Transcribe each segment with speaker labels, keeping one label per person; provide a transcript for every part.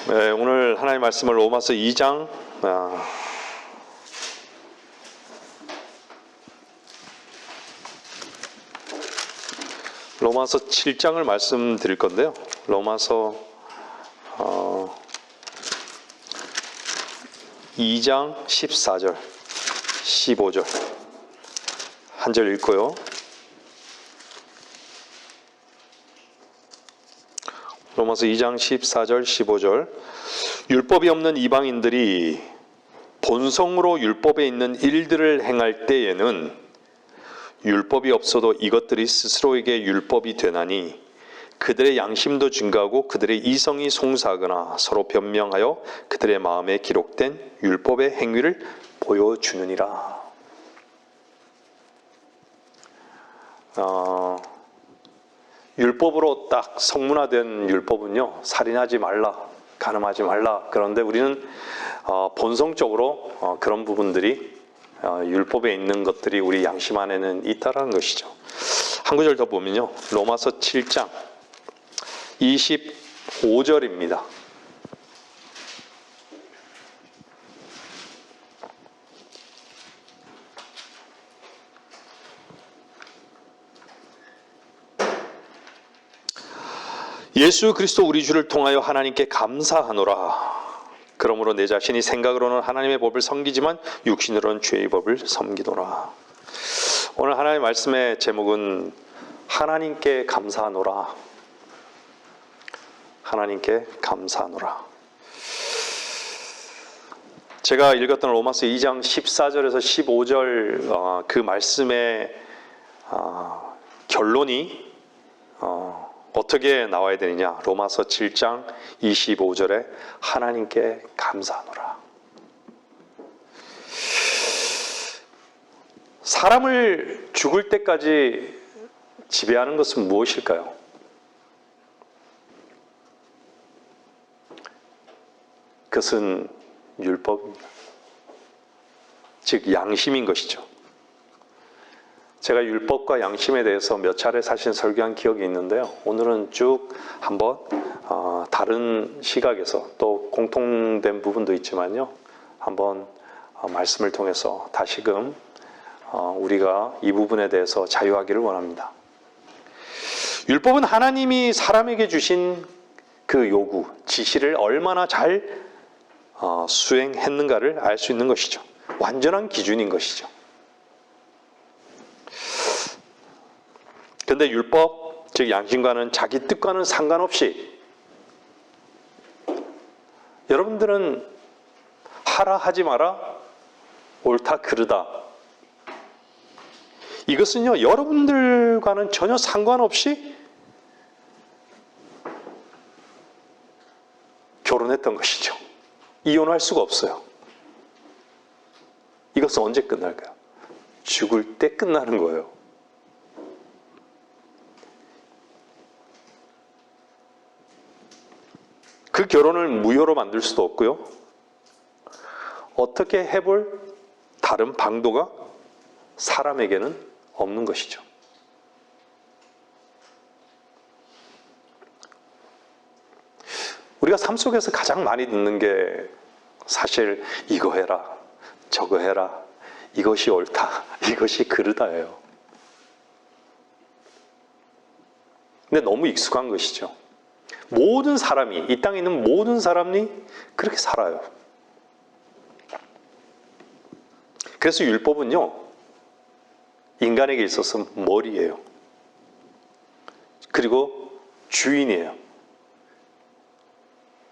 Speaker 1: 네, 오늘 하나님의 말씀을 로마서 2장 로마서 7장을 말씀드릴 건데요. 로마서 2장 14절 15절 한 절 읽고요. 로마서 2장 14절 15절 율법이 없는 이방인들이 본성으로 율법에 있는 일들을 행할 때에는 율법이 없어도 이것들이 스스로에게 율법이 되나니 그들의 양심도 증가하고 그들의 이성이 송사하거나 서로 변명하여 그들의 마음에 기록된 율법의 행위를 보여주느니라. 율법으로 딱 성문화된 율법은요, 살인하지 말라, 간음하지 말라. 그런데 우리는 본성적으로 그런 부분들이 율법에 있는 것들이 우리 양심 안에는 있다라는 것이죠. 한 구절 더 보면요, 로마서 7장 25절입니다. 예수 그리스도 우리 주를 통하여 하나님께 감사하노라. 그러므로 내 자신이 생각으로는 하나님의 법을 섬기지만 육신으로는 죄의 법을 섬기노라. 오늘 하나님의 말씀의 제목은 하나님께 감사하노라. 하나님께 감사하노라. 제가 읽었던 로마서 2장 14절에서 15절 그 말씀의 결론이 어떻게 나와야 되느냐? 로마서 7장 25절에 하나님께 감사하노라. 사람을 죽을 때까지 지배하는 것은 무엇일까요? 그것은 율법입니다. 즉 양심인 것이죠. 제가 율법과 양심에 대해서 몇 차례 사실 설교한 기억이 있는데요. 오늘은 쭉 한번 다른 시각에서 또 공통된 부분도 있지만요. 한번 말씀을 통해서 다시금 우리가 이 부분에 대해서 자유하기를 원합니다. 율법은 하나님이 사람에게 주신 그 요구, 지시를 얼마나 잘 수행했는가를 알 수 있는 것이죠. 완전한 기준인 것이죠. 그런데 율법, 즉 양심과는 자기 뜻과는 상관없이 여러분들은 하라 하지 마라, 옳다 그르다, 이것은요 여러분들과는 전혀 상관없이 결혼했던 것이죠. 이혼할 수가 없어요. 이것은 언제 끝날까요? 죽을 때 끝나는 거예요. 그 결혼을 무효로 만들 수도 없고요. 어떻게 해볼 다른 방도가 사람에게는 없는 것이죠. 우리가 삶 속에서 가장 많이 듣는 게 사실 이거 해라, 저거 해라, 이것이 옳다, 이것이 그르다예요. 근데 너무 익숙한 것이죠. 모든 사람이, 이 땅에 있는 모든 사람이 그렇게 살아요. 그래서 율법은요, 인간에게 있어서 머리예요. 그리고 주인이에요.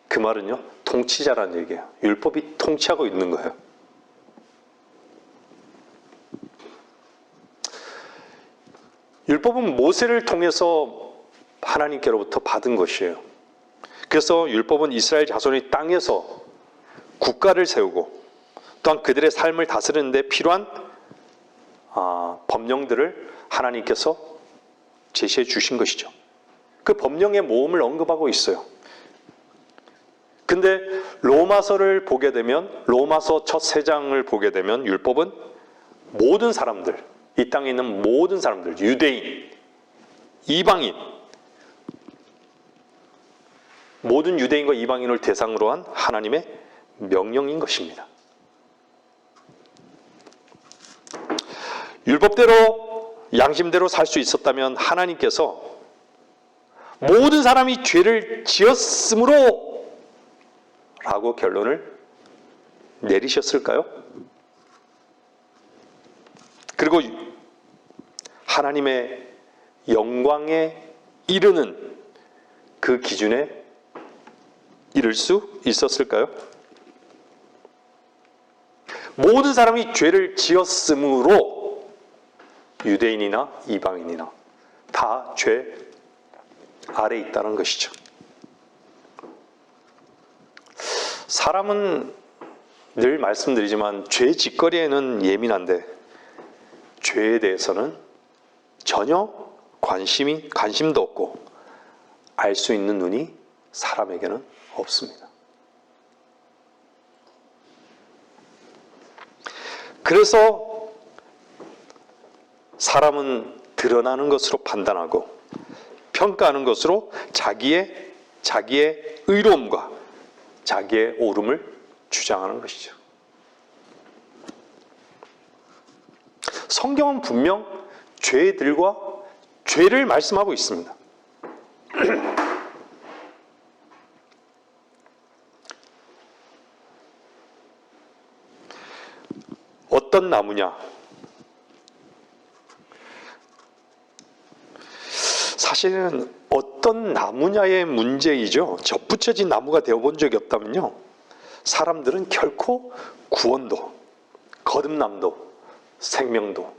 Speaker 1: 그 말은요, 통치자라는 얘기예요. 율법이 통치하고 있는 거예요. 율법은 모세를 통해서 하나님께로부터 받은 것이에요. 그래서 율법은 이스라엘 자손이 땅에서 국가를 세우고 또한 그들의 삶을 다스리는 데 필요한 법령들을 하나님께서 제시해 주신 것이죠. 그 법령의 모험을 언급하고 있어요. 근데 로마서를 보게 되면, 로마서 첫 3장을 보게 되면 율법은 모든 사람들, 이 땅에 있는 모든 사람들, 유대인, 이방인, 모든 유대인과 이방인을 대상으로 한 하나님의 명령인 것입니다. 율법대로 양심대로 살 수 있었다면 하나님께서 모든 사람이 죄를 지었으므로 라고 결론을 내리셨을까요? 그리고 하나님의 영광에 이르는 그 기준에 이를 수 있었을까요? 모든 사람이 죄를 지었으므로 유대인이나 이방인이나 다 죄 아래 있다는 것이죠. 사람은 늘 말씀드리지만 죄 짓거리에는 예민한데 죄에 대해서는 전혀 관심도 없고 알 수 있는 눈이 사람에게는 없습니다. 그래서 사람은 드러나는 것으로 판단하고 평가하는 것으로 자기의 의로움과 자기의 옳음을 주장하는 것이죠. 성경은 분명 죄들과 죄를 말씀하고 있습니다. 어떤 나무냐? 사실은 어떤 나무냐의 문제이죠. 접붙여진 나무가 되어본 적이 없다면요, 사람들은 결코 구원도, 거듭남도, 생명도,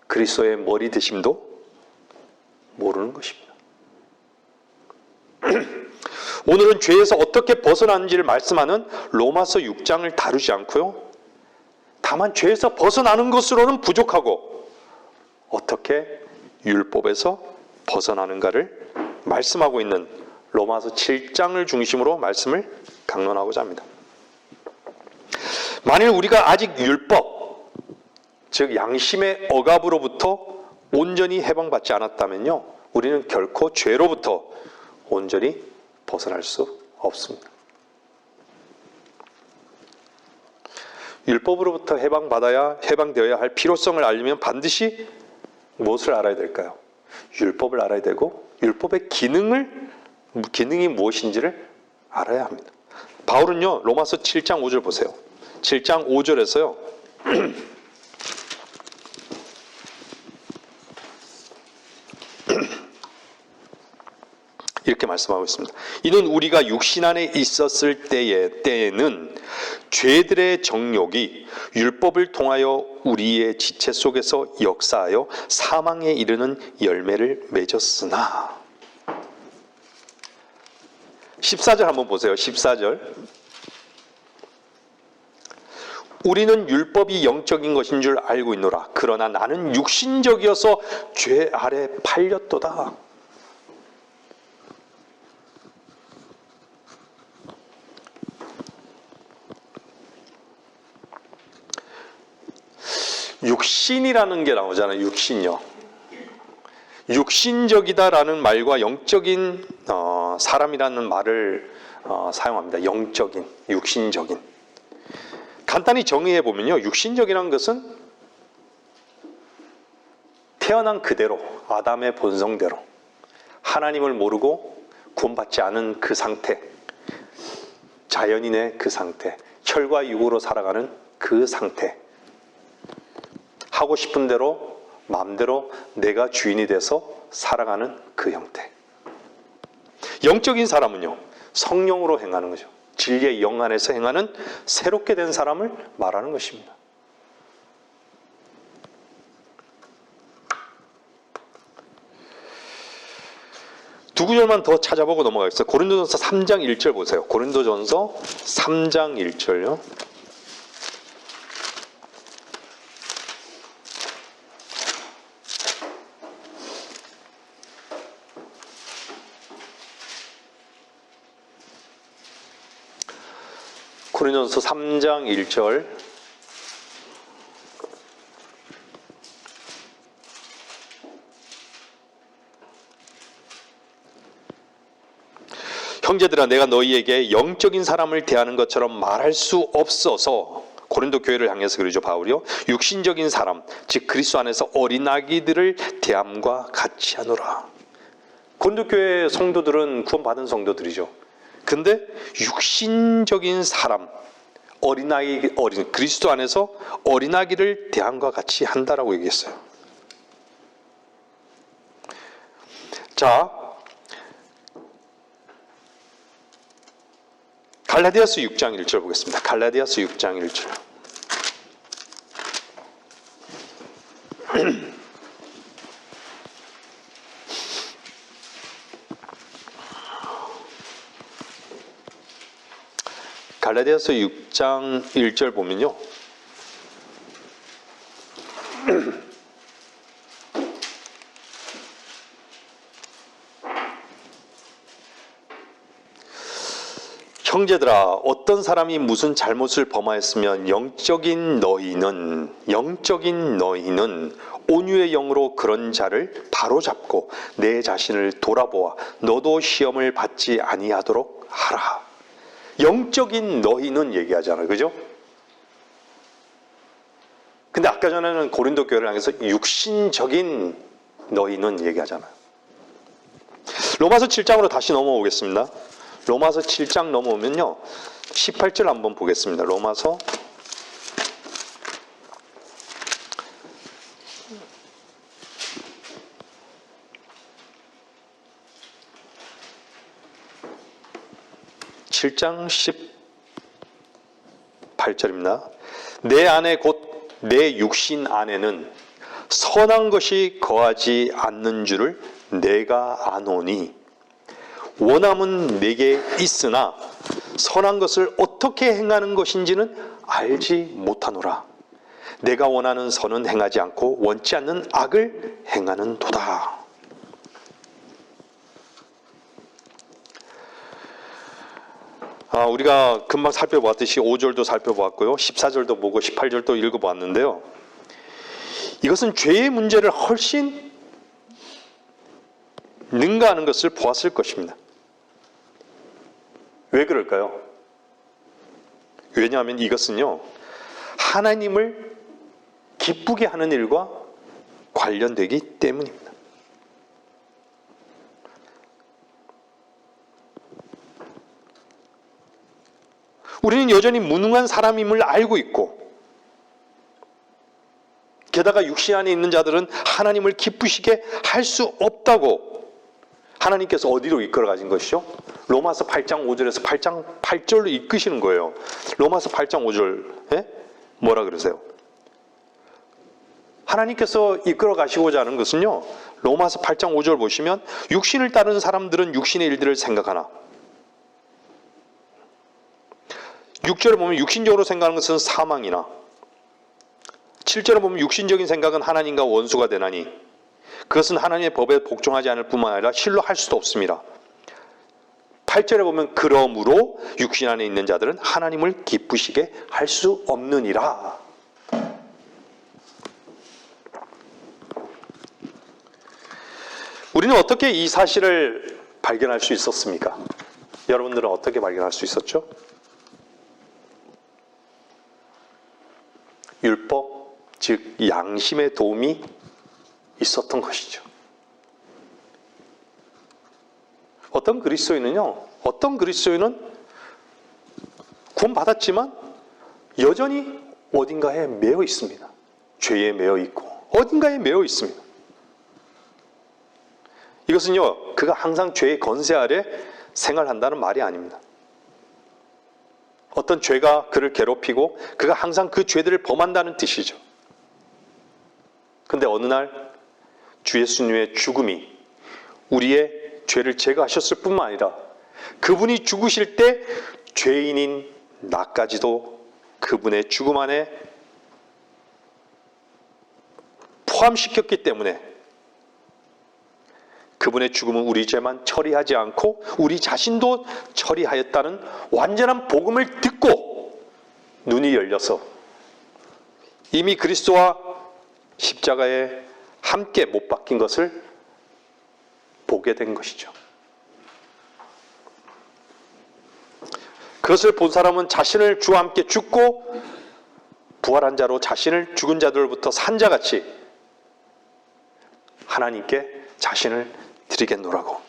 Speaker 1: 그리스도의 머리 되심도 모르는 것입니다. 오늘은 죄에서 어떻게 벗어나는지를 말씀하는 로마서 6장을 다루지 않고요, 다만 죄에서 벗어나는 것으로는 부족하고 어떻게 율법에서 벗어나는가를 말씀하고 있는 로마서 7장을 중심으로 말씀을 강론하고자 합니다. 만일 우리가 아직 율법, 즉 양심의 억압으로부터 온전히 해방받지 않았다면요, 우리는 결코 죄로부터 온전히 벗어날 수 없습니다. 율법으로부터 해방되어야 할 필요성을 알려면 반드시 무엇을 알아야 될까요? 율법을 알아야 되고 율법의 기능이 무엇인지를 알아야 합니다. 바울은요, 로마서 7장 5절 보세요. 7장 5절에서요. 이렇게 말씀하고 있습니다. 이는 우리가 육신 안에 있었을 때에는 죄들의 정욕이 율법을 통하여 우리의 지체 속에서 역사하여 사망에 이르는 열매를 맺었으나. 14절 한번 보세요. 14절. 우리는 율법이 영적인 것인 줄 알고 있노라. 그러나 나는 육신적이어서 죄 아래 팔렸도다. 육신이라는 게 나오잖아요. 육신이요. 육신적이다라는 말과 영적인 사람이라는 말을 사용합니다. 영적인, 육신적인. 간단히 정의해 보면요, 육신적이라는 것은 태어난 그대로, 아담의 본성대로 하나님을 모르고 구원받지 않은 그 상태, 자연인의 그 상태, 혈과 육으로 살아가는 그 상태, 하고 싶은 대로 마음대로 내가 주인이 돼서 살아가는 그 형태. 영적인 사람은요, 성령으로 행하는 거죠. 진리의 영 안에서 행하는 새롭게 된 사람을 말하는 것입니다. 두 구절만 더 찾아보고 넘어가겠습니다. 고린도전서 3장 1절 보세요. 고린도전서 3장 1절요. 고린도전서 3장 1절. 형제들아, 내가 너희에게 영적인 사람을 대하는 것처럼 말할 수 없어서, 고린도 교회를 향해서 그러죠, 바울이요. 육신적인 사람, 즉 그리스도 안에서 어린아기들을 대함과 같이 하노라. 고린도 교회 성도들은 구원받은 성도들이죠. 근데 육신적인 사람, 그리스도 안에서 어린아기를 대함과 같이 한다라고 얘기했어요. 자, 갈라디아서 6장 1절 보겠습니다. 갈라디아서 6장 1절. 갈라디아서 6장 1절 보면요. 형제들아, 어떤 사람이 무슨 잘못을 범하였으면 영적인 너희는 온유의 영으로 그런 자를 바로잡고 내 자신을 돌아보아 너도 시험을 받지 아니하도록 하라. 영적인 너희는 얘기하잖아요. 그죠? 근데 아까 전에는 고린도 교회를 향해서 육신적인 너희는 얘기하잖아요. 로마서 7장으로 다시 넘어오겠습니다. 로마서 7장 넘어오면요, 18절 한번 보겠습니다. 로마서 7장 18절입니다. 내 안에 곧 내 육신 안에는 선한 것이 거하지 않는 줄을 내가 아노니 원함은 내게 있으나 선한 것을 어떻게 행하는 것인지는 알지 못하노라. 내가 원하는 선은 행하지 않고 원치 않는 악을 행하는 도다. 우리가 금방 살펴보았듯이 5절도 살펴보았고요. 14절도 보고 18절도 읽어보았는데요. 이것은 죄의 문제를 훨씬 능가하는 것을 보았을 것입니다. 왜 그럴까요? 왜냐하면 이것은요, 하나님을 기쁘게 하는 일과 관련되기 때문입니다. 우리는 여전히 무능한 사람임을 알고 있고, 게다가 육신 안에 있는 자들은 하나님을 기쁘시게 할 수 없다고 하나님께서 어디로 이끌어 가신 것이죠? 로마서 8장 5절에서 8장 8절로 이끄시는 거예요. 로마서 8장 5절 뭐라 그러세요? 하나님께서 이끌어 가시고자 하는 것은요, 로마서 8장 5절 보시면 육신을 따르는 사람들은 육신의 일들을 생각하나, 6절에 보면 육신적으로 생각하는 것은 사망이나, 7절에 보면 육신적인 생각은 하나님과 원수가 되나니 그것은 하나님의 법에 복종하지 않을 뿐만 아니라 실로 할 수도 없습니다. 8절에 보면 그러므로 육신 안에 있는 자들은 하나님을 기쁘시게 할 수 없느니라. 우리는 어떻게 이 사실을 발견할 수 있었습니까? 여러분들은 어떻게 발견할 수 있었죠? 율법, 즉 양심의 도움이 있었던 것이죠. 어떤 그리스도인은 구원받았지만 여전히 어딘가에 매여 있습니다. 죄에 매여 있고 어딘가에 매여 있습니다. 이것은요, 그가 항상 죄의 건세 아래 생활한다는 말이 아닙니다. 어떤 죄가 그를 괴롭히고 그가 항상 그 죄들을 범한다는 뜻이죠. 근데 어느 날 주 예수님의 죽음이 우리의 죄를 제거하셨을 뿐만 아니라 그분이 죽으실 때 죄인인 나까지도 그분의 죽음 안에 포함시켰기 때문에 그분의 죽음은 우리 죄만 처리하지 않고 우리 자신도 처리하였다는 완전한 복음을 듣고 눈이 열려서 이미 그리스도와 십자가에 함께 못 박힌 것을 보게 된 것이죠. 그것을 본 사람은 자신을 주와 함께 죽고 부활한 자로 자신을 죽은 자들로부터 산 자같이 하나님께 자신을 드리겠노라고.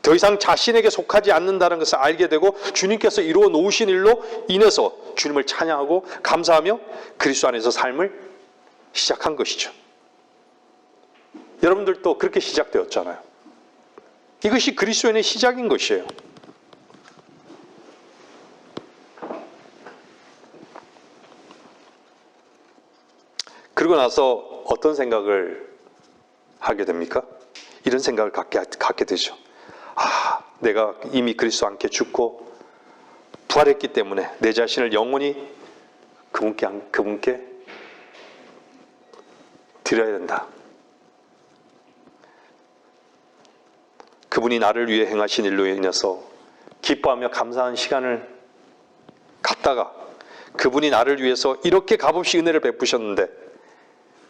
Speaker 1: 더 이상 자신에게 속하지 않는다는 것을 알게 되고 주님께서 이루어 놓으신 일로 인해서 주님을 찬양하고 감사하며 그리스도 안에서 삶을 시작한 것이죠. 여러분들도 그렇게 시작되었잖아요. 이것이 그리스도인의 시작인 것이에요. 그러고 나서 어떤 생각을 하게 됩니까? 이런 생각을 갖게 되죠. 아, 내가 이미 그리스도와 함께 죽고 부활했기 때문에 내 자신을 영원히 그분께 드려야 된다. 그분이 나를 위해 행하신 일로 인해서 기뻐하며 감사한 시간을 갖다가 그분이 나를 위해서 이렇게 값없이 은혜를 베푸셨는데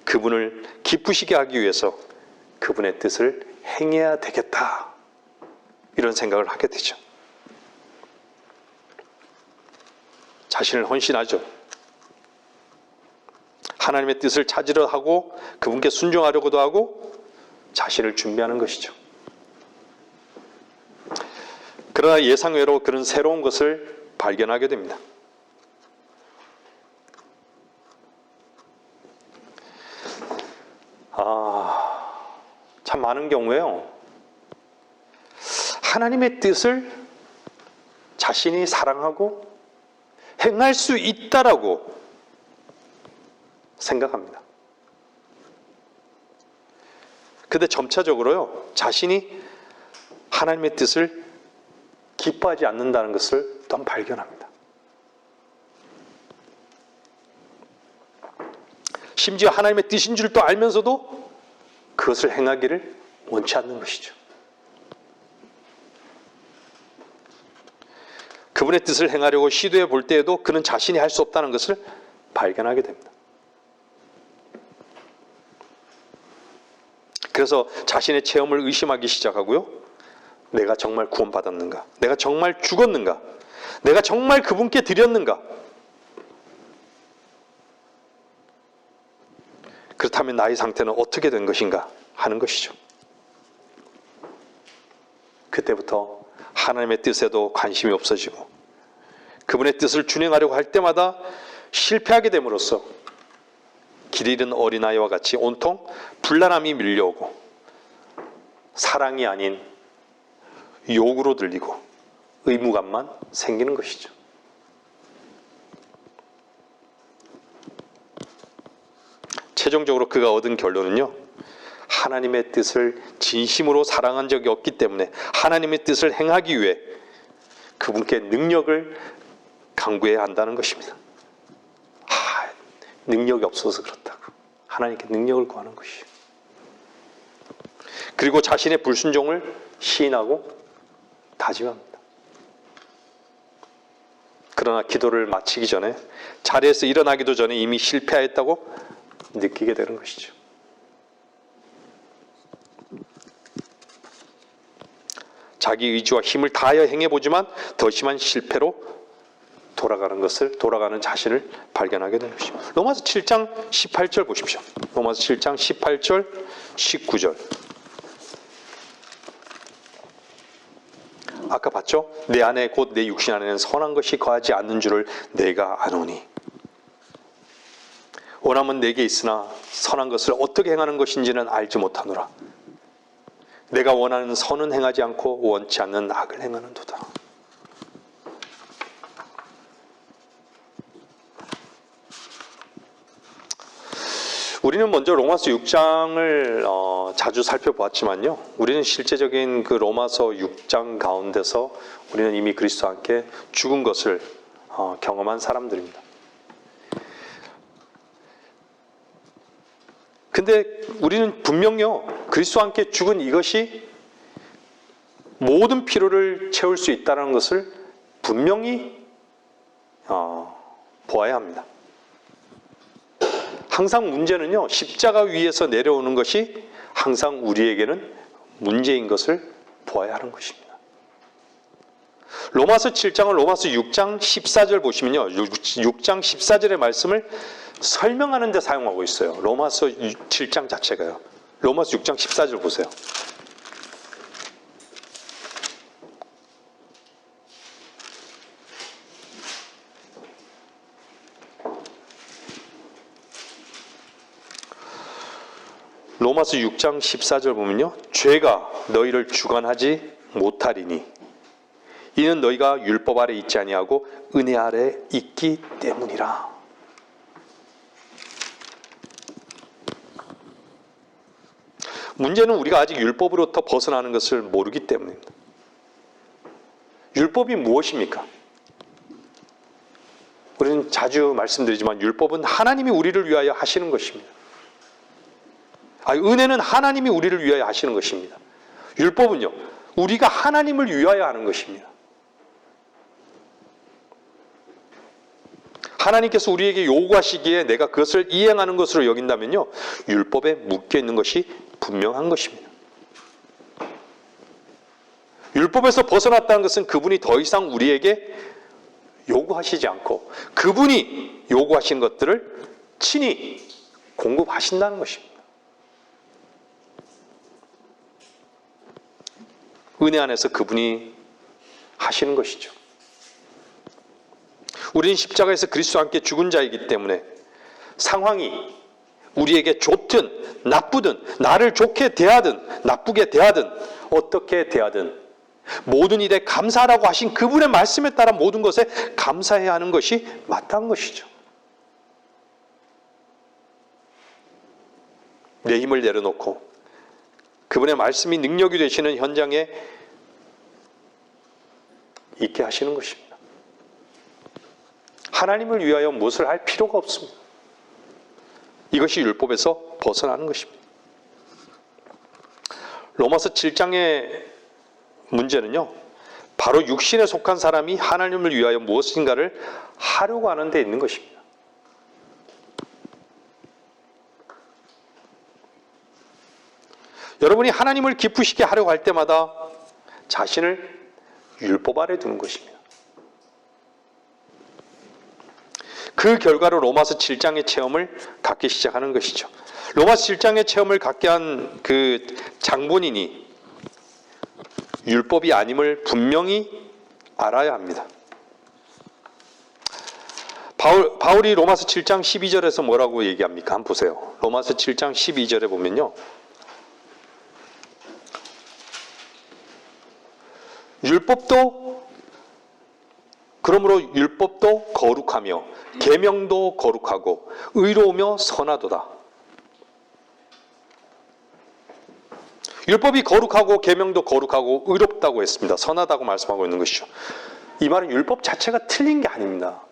Speaker 1: 그분을 기쁘시게 하기 위해서 그분의 뜻을 행해야 되겠다. 이런 생각을 하게 되죠. 자신을 헌신하죠. 하나님의 뜻을 찾으려 하고 그분께 순종하려고도 하고 자신을 준비하는 것이죠. 그러나 예상외로 그런 새로운 것을 발견하게 됩니다. 참 많은 경우에요. 하나님의 뜻을 자신이 사랑하고 행할 수 있다라고 생각합니다. 근데 점차적으로요, 자신이 하나님의 뜻을 기뻐하지 않는다는 것을 또한 발견합니다. 심지어 하나님의 뜻인 줄도 알면서도 그것을 행하기를 원치 않는 것이죠. 그분의 뜻을 행하려고 시도해 볼 때에도 그는 자신이 할 수 없다는 것을 발견하게 됩니다. 그래서 자신의 체험을 의심하기 시작하고요. 내가 정말 구원받았는가? 내가 정말 죽었는가? 내가 정말 그분께 드렸는가? 그렇다면 나의 상태는 어떻게 된 것인가 하는 것이죠. 그때부터 하나님의 뜻에도 관심이 없어지고 그분의 뜻을 준행하려고 할 때마다 실패하게 됨으로써 길 잃은 어린아이와 같이 온통 불안함이 밀려오고 사랑이 아닌 욕으로 들리고 의무감만 생기는 것이죠. 최종적으로 그가 얻은 결론은요, 하나님의 뜻을 진심으로 사랑한 적이 없기 때문에 하나님의 뜻을 행하기 위해 그분께 능력을 강구해야 한다는 것입니다. 능력이 없어서 그렇다고 하나님께 능력을 구하는 것이에요. 그리고 자신의 불순종을 시인하고 다짐합니다. 그러나 기도를 마치기 전에, 자리에서 일어나기도 전에 이미 실패하였다고 느끼게 되는 것이죠. 자기 의지와 힘을 다하여 행해보지만 더 심한 실패로 돌아가는 자신을 발견하게 되는 것이죠. 로마서 7장 18절 보십시오. 로마서 7장 18절, 19절. 아까 봤죠? 내 안에 곧 내 육신 안에는 선한 것이 거하지 않는 줄을 내가 아노니. 원함은 내게 있으나 선한 것을 어떻게 행하는 것인지는 알지 못하노라. 내가 원하는 선은 행하지 않고 원치 않는 악을 행하는도다. 우리는 먼저 로마서 6장을 자주 살펴보았지만요. 우리는 실제적인 그 로마서 6장 가운데서 우리는 이미 그리스도와 함께 죽은 것을 경험한 사람들입니다. 근데 우리는 분명히요, 그리스도와 함께 죽은 이것이 모든 필요를 채울 수 있다는 것을 분명히 보아야 합니다. 항상 문제는요, 십자가 위에서 내려오는 것이 항상 우리에게는 문제인 것을 보아야 하는 것입니다. 로마서 7장을 로마서 6장 14절 보시면요. 6장 14절의 말씀을 설명하는 데 사용하고 있어요. 로마서 7장 자체가요. 로마서 6장 14절 보세요. 로마서 6장 14절 보면요. 죄가 너희를 주관하지 못하리니 이는 너희가 율법 아래 있지 아니하고 은혜 아래 있기 때문이라. 문제는 우리가 아직 율법으로부터 벗어나는 것을 모르기 때문입니다. 율법이 무엇입니까? 우리는 자주 말씀드리지만 율법은 하나님이 우리를 위하여 하시는 것입니다. 은혜는 하나님이 우리를 위하여 하시는 것입니다. 율법은요, 우리가 하나님을 위하여 하는 것입니다. 하나님께서 우리에게 요구하시기에 내가 그것을 이행하는 것으로 여긴다면요, 율법에 묶여 있는 것이 분명한 것입니다. 율법에서 벗어났다는 것은 그분이 더 이상 우리에게 요구하시지 않고 그분이 요구하신 것들을 친히 공급하신다는 것입니다. 은혜 안에서 그분이 하시는 것이죠. 우리는 십자가에서 그리스도와 함께 죽은 자이기 때문에 상황이 우리에게 좋든 나쁘든 나를 좋게 대하든 나쁘게 대하든 어떻게 대하든 모든 일에 감사하라고 하신 그분의 말씀에 따라 모든 것에 감사해야 하는 것이 마땅한 것이죠. 내 힘을 내려놓고 그분의 말씀이 능력이 되시는 현장에 있게 하시는 것입니다. 하나님을 위하여 무엇을 할 필요가 없습니다. 이것이 율법에서 벗어나는 것입니다. 로마서 7장의 문제는요, 바로 육신에 속한 사람이 하나님을 위하여 무엇인가를 하려고 하는 데 있는 것입니다. 여러분이 하나님을 기쁘시게 하려고 할 때마다 자신을 율법 아래 두는 것입니다. 그 결과로 로마서 7장의 체험을 갖기 시작하는 것이죠. 로마서 7장의 체험을 갖게 한 그 장본인이 율법이 아님을 분명히 알아야 합니다. 바울이 로마서 7장 12절에서 뭐라고 얘기합니까? 한번 보세요. 로마서 7장 12절에 보면요, 그러므로 율법도 거룩하며 계명도 거룩하고 의로우며 선하도다. 율법이 거룩하고 계명도 거룩하고 의롭다고 했습니다. 선하다고 말씀하고 있는 것이죠. 이 말은 율법 자체가 틀린 게 아닙니다.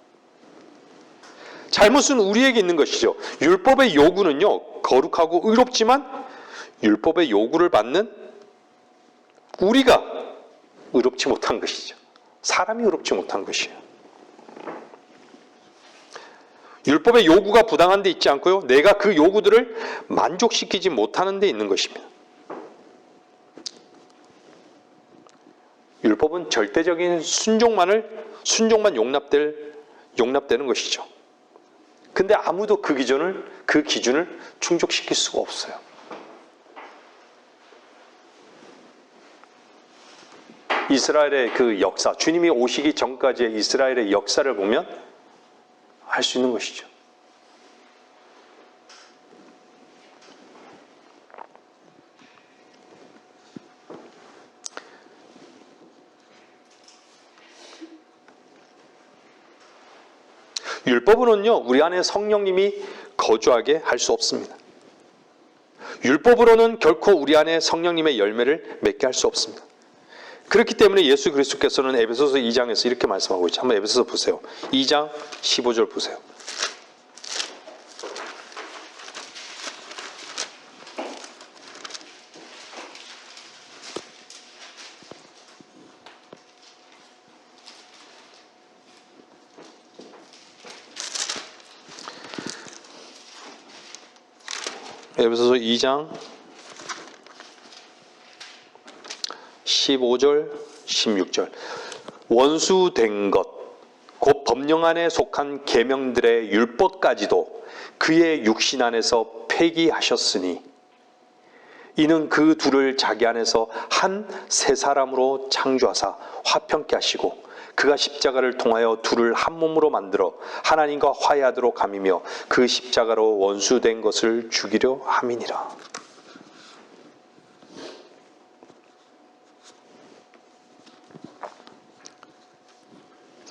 Speaker 1: 잘못은 우리에게 있는 것이죠. 율법의 요구는요, 거룩하고 의롭지만 율법의 요구를 받는 우리가 의롭지 못한 것이죠. 사람이 의롭지 못한 것이에요. 율법의 요구가 부당한 데 있지 않고요, 내가 그 요구들을 만족시키지 못하는 데 있는 것입니다. 율법은 절대적인 순종만 용납되는 것이죠. 근데 아무도 그 기준을 충족시킬 수가 없어요. 이스라엘의 그 역사, 주님이 오시기 전까지의 이스라엘의 역사를 보면 알 수 있는 것이죠. 율법으로는요, 우리 안에 성령님이 거주하게 할 수 없습니다. 율법으로는 결코 우리 안에 성령님의 열매를 맺게 할 수 없습니다. 그렇기 때문에 예수 그리스도께서는 에베소서 2장에서 이렇게 말씀하고 있죠. 한번 에베소서 보세요. 2장 15절 보세요. 에베소서 2장 15절, 16절. 원수된 것, 곧 법령 안에 속한 계명들의 율법까지도 그의 육신 안에서 폐기하셨으니 이는 그 둘을 자기 안에서 한 새 사람으로 창조하사 화평케 하시고 그가 십자가를 통하여 둘을 한 몸으로 만들어 하나님과 화해하도록 함이며 그 십자가로 원수된 것을 죽이려 함이니라.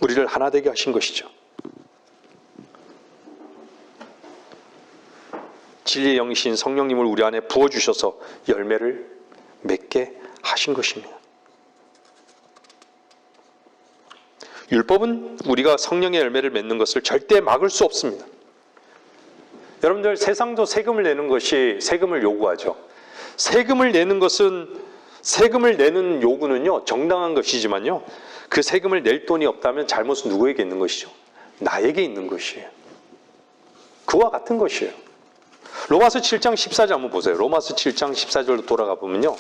Speaker 1: 우리를 하나 되게 하신 것이죠. 진리의 영이신 성령님을 우리 안에 부어주셔서 열매를 맺게 하신 것입니다. 율법은 우리가 성령의 열매를 맺는 것을 절대 막을 수 없습니다. 여러분들, 세상도 세금을 내는 것이 세금을 요구하죠. 세금을 내는 것은, 세금을 내는 요구는요 정당한 것이지만요, 그 세금을 낼 돈이 없다면 잘못은 누구에게 있는 것이죠? 나에게 있는 것이에요. 그와 같은 것이에요. 로마서 7장 14절 한번 보세요. 로마서 7장 14절로 돌아가 보면요,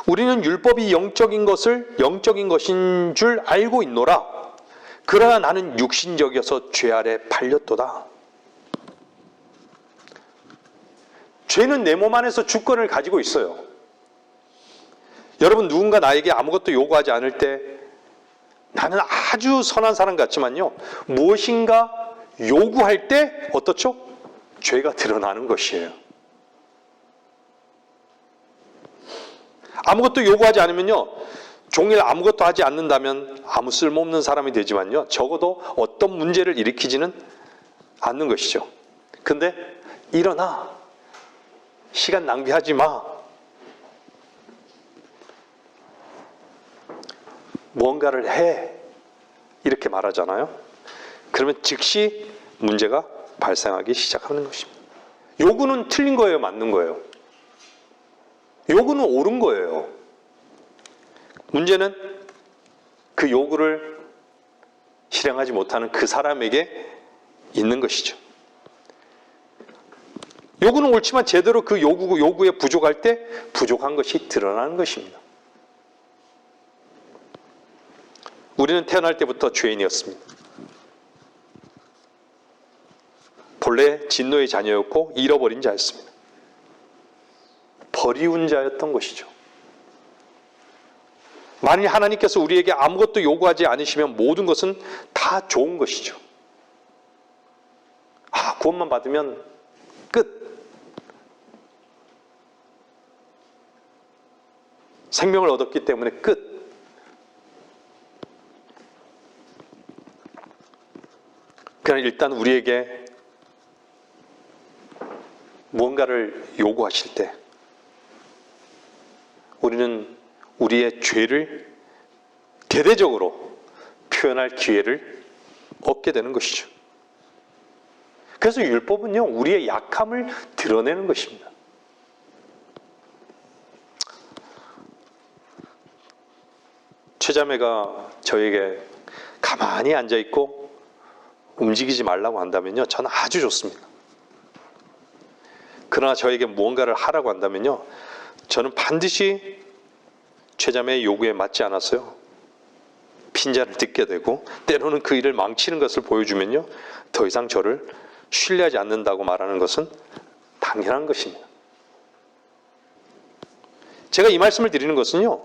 Speaker 1: 우리는 율법이 영적인 것인 줄 알고 있노라. 그러나 나는 육신적이어서 죄 아래 팔렸도다. 죄는 내 몸 안에서 주권을 가지고 있어요. 여러분, 누군가 나에게 아무것도 요구하지 않을 때 나는 아주 선한 사람 같지만요, 무엇인가 요구할 때 어떻죠? 죄가 드러나는 것이에요. 아무것도 요구하지 않으면요, 종일 아무것도 하지 않는다면 아무 쓸모없는 사람이 되지만요, 적어도 어떤 문제를 일으키지는 않는 것이죠. 근데 일어나, 시간 낭비하지 마, 무언가를 해, 이렇게 말하잖아요. 그러면 즉시 문제가 발생하기 시작하는 것입니다. 요구는 틀린 거예요, 맞는 거예요? 요구는 옳은 거예요. 문제는 그 요구를 실행하지 못하는 그 사람에게 있는 것이죠. 요구는 옳지만 제대로 그 요구에 부족할 때 부족한 것이 드러나는 것입니다. 우리는 태어날 때부터 죄인이었습니다. 본래 진노의 자녀였고 잃어버린 자였습니다. 버리운 자였던 것이죠. 만일 하나님께서 우리에게 아무것도 요구하지 않으시면 모든 것은 다 좋은 것이죠. 구원만 받으면 끝. 생명을 얻었기 때문에 끝. 그냥 일단 우리에게 무언가를 요구하실 때 우리는 우리의 죄를 대대적으로 표현할 기회를 얻게 되는 것이죠. 그래서 율법은요, 우리의 약함을 드러내는 것입니다. 최자매가 저에게 가만히 앉아있고 움직이지 말라고 한다면요, 저는 아주 좋습니다. 그러나 저에게 무언가를 하라고 한다면요, 저는 반드시 최자매의 요구에 맞지 않았어요. 핀잔을 듣게 되고 때로는 그 일을 망치는 것을 보여주면요, 더 이상 저를 신뢰하지 않는다고 말하는 것은 당연한 것입니다. 제가 이 말씀을 드리는 것은요,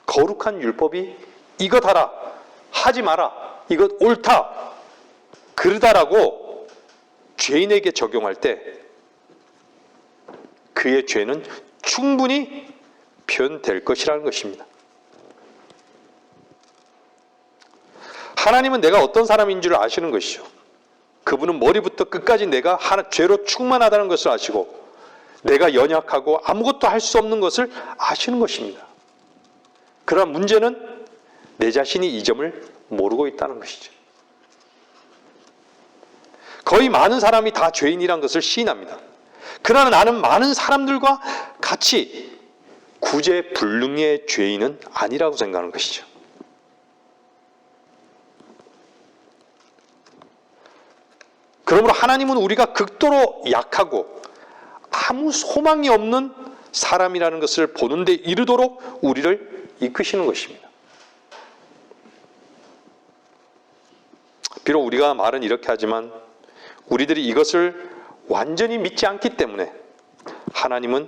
Speaker 1: 거룩한 율법이 이것 하라, 하지 마라, 이것 옳다, 그르다라고 죄인에게 적용할 때 그의 죄는 충분히 표현될 것이라는 것입니다. 하나님은 내가 어떤 사람인 줄 아시는 것이죠. 그분은 머리부터 끝까지 내가 죄로 충만하다는 것을 아시고 내가 연약하고 아무것도 할 수 없는 것을 아시는 것입니다. 그러나 문제는 내 자신이 이 점을 모르고 있다는 것이죠. 거의 많은 사람이 다 죄인이란 것을 시인합니다. 그러나 나는 많은 사람들과 같이 구제불능의 죄인은 아니라고 생각하는 것이죠. 그러므로 하나님은 우리가 극도로 약하고 아무 소망이 없는 사람이라는 것을 보는데 이르도록 우리를 이끄시는 것입니다. 비록 우리가 말은 이렇게 하지만 우리들이 이것을 완전히 믿지 않기 때문에 하나님은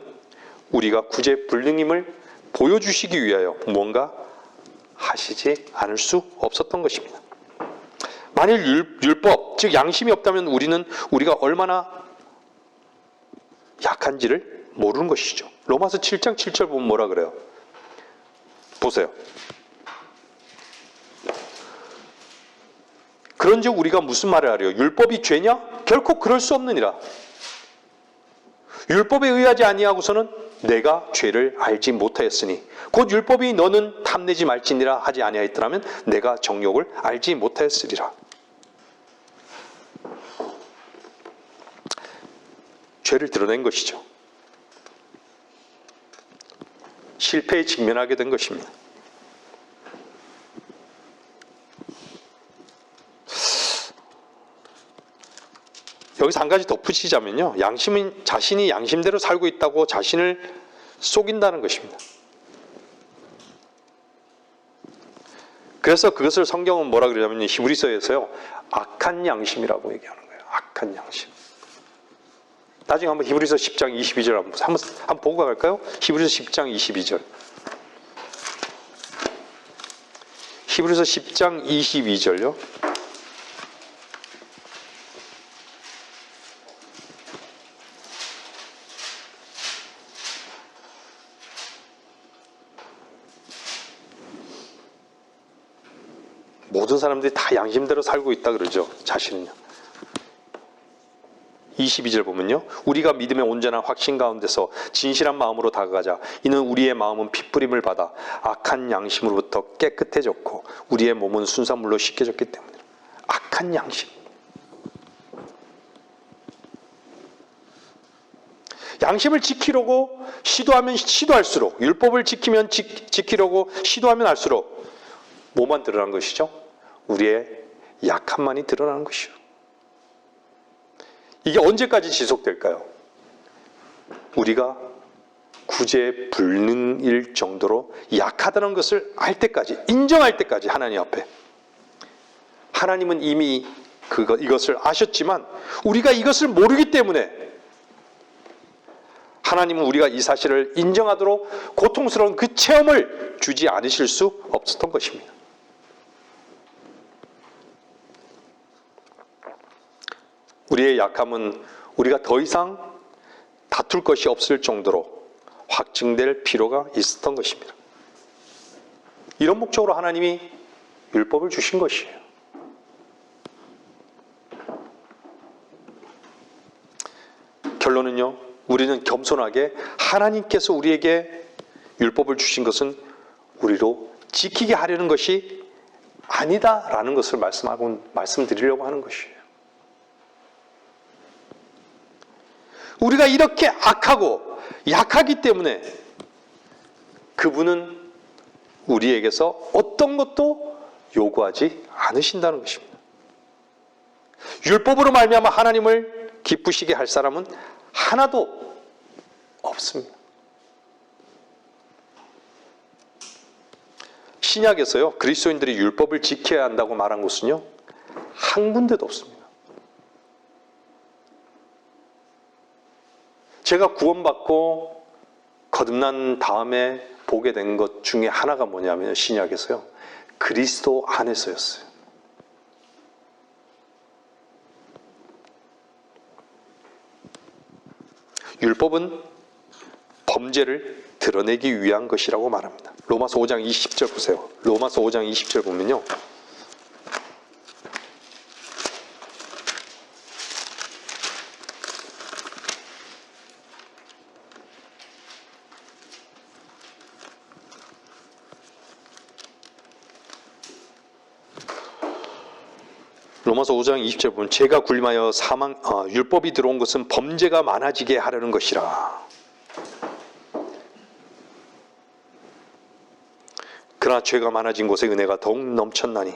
Speaker 1: 우리가 구제불능임을 보여주시기 위하여 뭔가 하시지 않을 수 없었던 것입니다. 만일 율법, 즉 양심이 없다면 우리가 얼마나 약한지를 모르는 것이죠. 로마서 7장 7절 보면 뭐라 그래요? 보세요. 그런즉 우리가 무슨 말을 하려? 율법이 죄냐? 결코 그럴 수 없느니라. 율법에 의하지 아니하고서는 내가 죄를 알지 못하였으니 곧 율법이 너는 탐내지 말지니라 하지 아니하였더라면 내가 정욕을 알지 못하였으리라. 죄를 드러낸 것이죠. 실패에 직면하게 된 것입니다. 여기서 한 가지 덧붙이자면요. 양심은 자신이 양심대로 살고 있다고 자신을 속인다는 것입니다. 그래서 그것을 성경은 뭐라 그러냐면 히브리서에서요. 악한 양심이라고 얘기하는 거예요. 악한 양심. 나중에 한번 히브리서 10장 22절 한번 보고 갈까요? 히브리서 10장 22절. 히브리서 10장 22절요. 모든 사람들이 다 양심대로 살고 있다 그러죠. 자신은요. 22절 보면요. 우리가 믿음의 온전한 확신 가운데서 진실한 마음으로 다가가자. 이는 우리의 마음은 핏부림을 받아 악한 양심으로부터 깨끗해졌고 우리의 몸은 순산물로 씻겨졌기 때문에. 악한 양심. 양심을 지키려고 시도하면 시도할수록, 율법을 지키려고 시도하면 할수록 뭐만 드러난 것이죠? 우리의 약함만이 드러나는 것이요. 이게 언제까지 지속될까요? 우리가 구제불능일 정도로 약하다는 것을 알 때까지, 인정할 때까지 하나님 앞에. 하나님은 이미 이것을 아셨지만 우리가 이것을 모르기 때문에 하나님은 우리가 이 사실을 인정하도록 고통스러운 그 체험을 주지 않으실 수 없었던 것입니다. 우리의 약함은 우리가 더 이상 다툴 것이 없을 정도로 확증될 필요가 있었던 것입니다. 이런 목적으로 하나님이 율법을 주신 것이에요. 결론은요, 우리는 겸손하게 하나님께서 우리에게 율법을 주신 것은 우리로 지키게 하려는 것이 아니다라는 것을 말씀드리려고 하는 것이에요. 우리가 이렇게 악하고 약하기 때문에 그분은 우리에게서 어떤 것도 요구하지 않으신다는 것입니다. 율법으로 말미암아 하나님을 기쁘시게 할 사람은 하나도 없습니다. 신약에서요, 그리스도인들이 율법을 지켜야 한다고 말한 곳은요, 한 군데도 없습니다. 제가 구원받고 거듭난 다음에 보게 된 것 중에 하나가 뭐냐면 신약에서요, 그리스도 안에서였어요. 율법은 범죄를 드러내기 위한 것이라고 말합니다. 로마서 5장 20절 보세요. 로마서 5장 20절 보면요, 로마서 5장 20절 보면 죄가 굴림하여 율법이 들어온 것은 범죄가 많아지게 하려는 것이라. 그러나 죄가 많아진 곳에 은혜가 더욱 넘쳤나니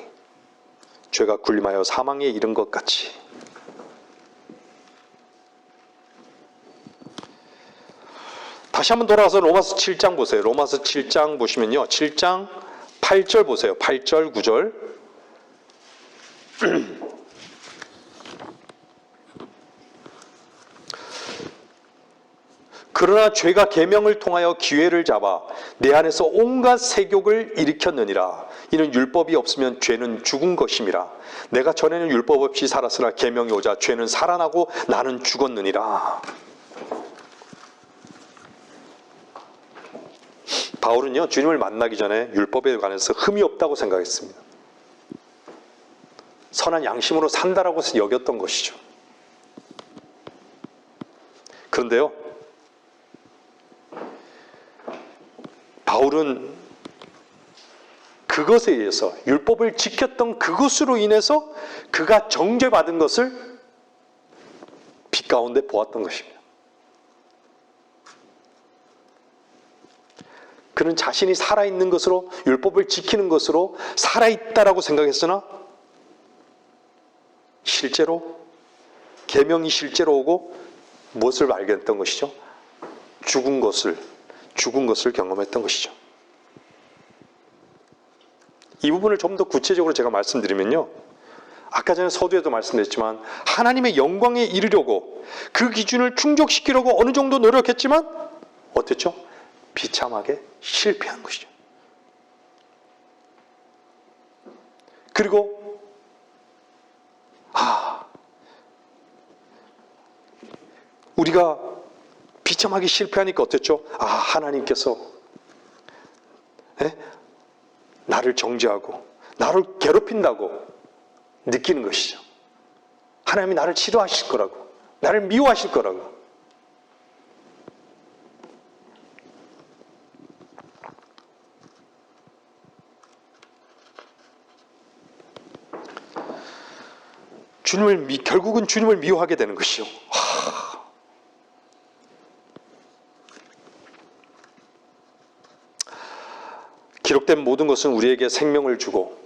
Speaker 1: 죄가 굴림하여 사망에 이른 것 같이. 다시 한번 돌아가서 로마서 7장 보세요. 로마서 7장 보시면요. 7장 8절 보세요. 8절, 9절. 그러나 죄가 계명을 통하여 기회를 잡아 내 안에서 온갖 세욕을 일으켰느니라. 이는 율법이 없으면 죄는 죽은 것임이라. 내가 전에는 율법 없이 살았으나 계명이 오자 죄는 살아나고 나는 죽었느니라. 바울은요, 주님을 만나기 전에 율법에 관해서 흠이 없다고 생각했습니다. 선한 양심으로 산다라고 여겼던 것이죠. 그런데요, 바울은 그것에 의해서 율법을 지켰던 그것으로 인해서 그가 정죄받은 것을 빛 가운데 보았던 것입니다. 그는 자신이 살아있는 것으로, 율법을 지키는 것으로 살아있다라고 생각했으나 실제로 계명이 실제로 오고 무엇을 발견했던 것이죠? 죽은 것을 경험했던 것이죠. 이 부분을 좀 더 구체적으로 제가 말씀드리면요, 아까 전에 서두에도 말씀드렸지만 하나님의 영광에 이르려고 그 기준을 충족시키려고 어느 정도 노력했지만 어땠죠? 비참하게 실패한 것이죠. 그리고 우리가 비참하게 실패하니까 어땠죠? 하나님께서 나를 정죄하고 나를 괴롭힌다고 느끼는 것이죠. 하나님이 나를 싫어하실 거라고, 나를 미워하실 거라고. 결국은 주님을 미워하게 되는 것이요. 기록된 모든 것은 우리에게 생명을 주고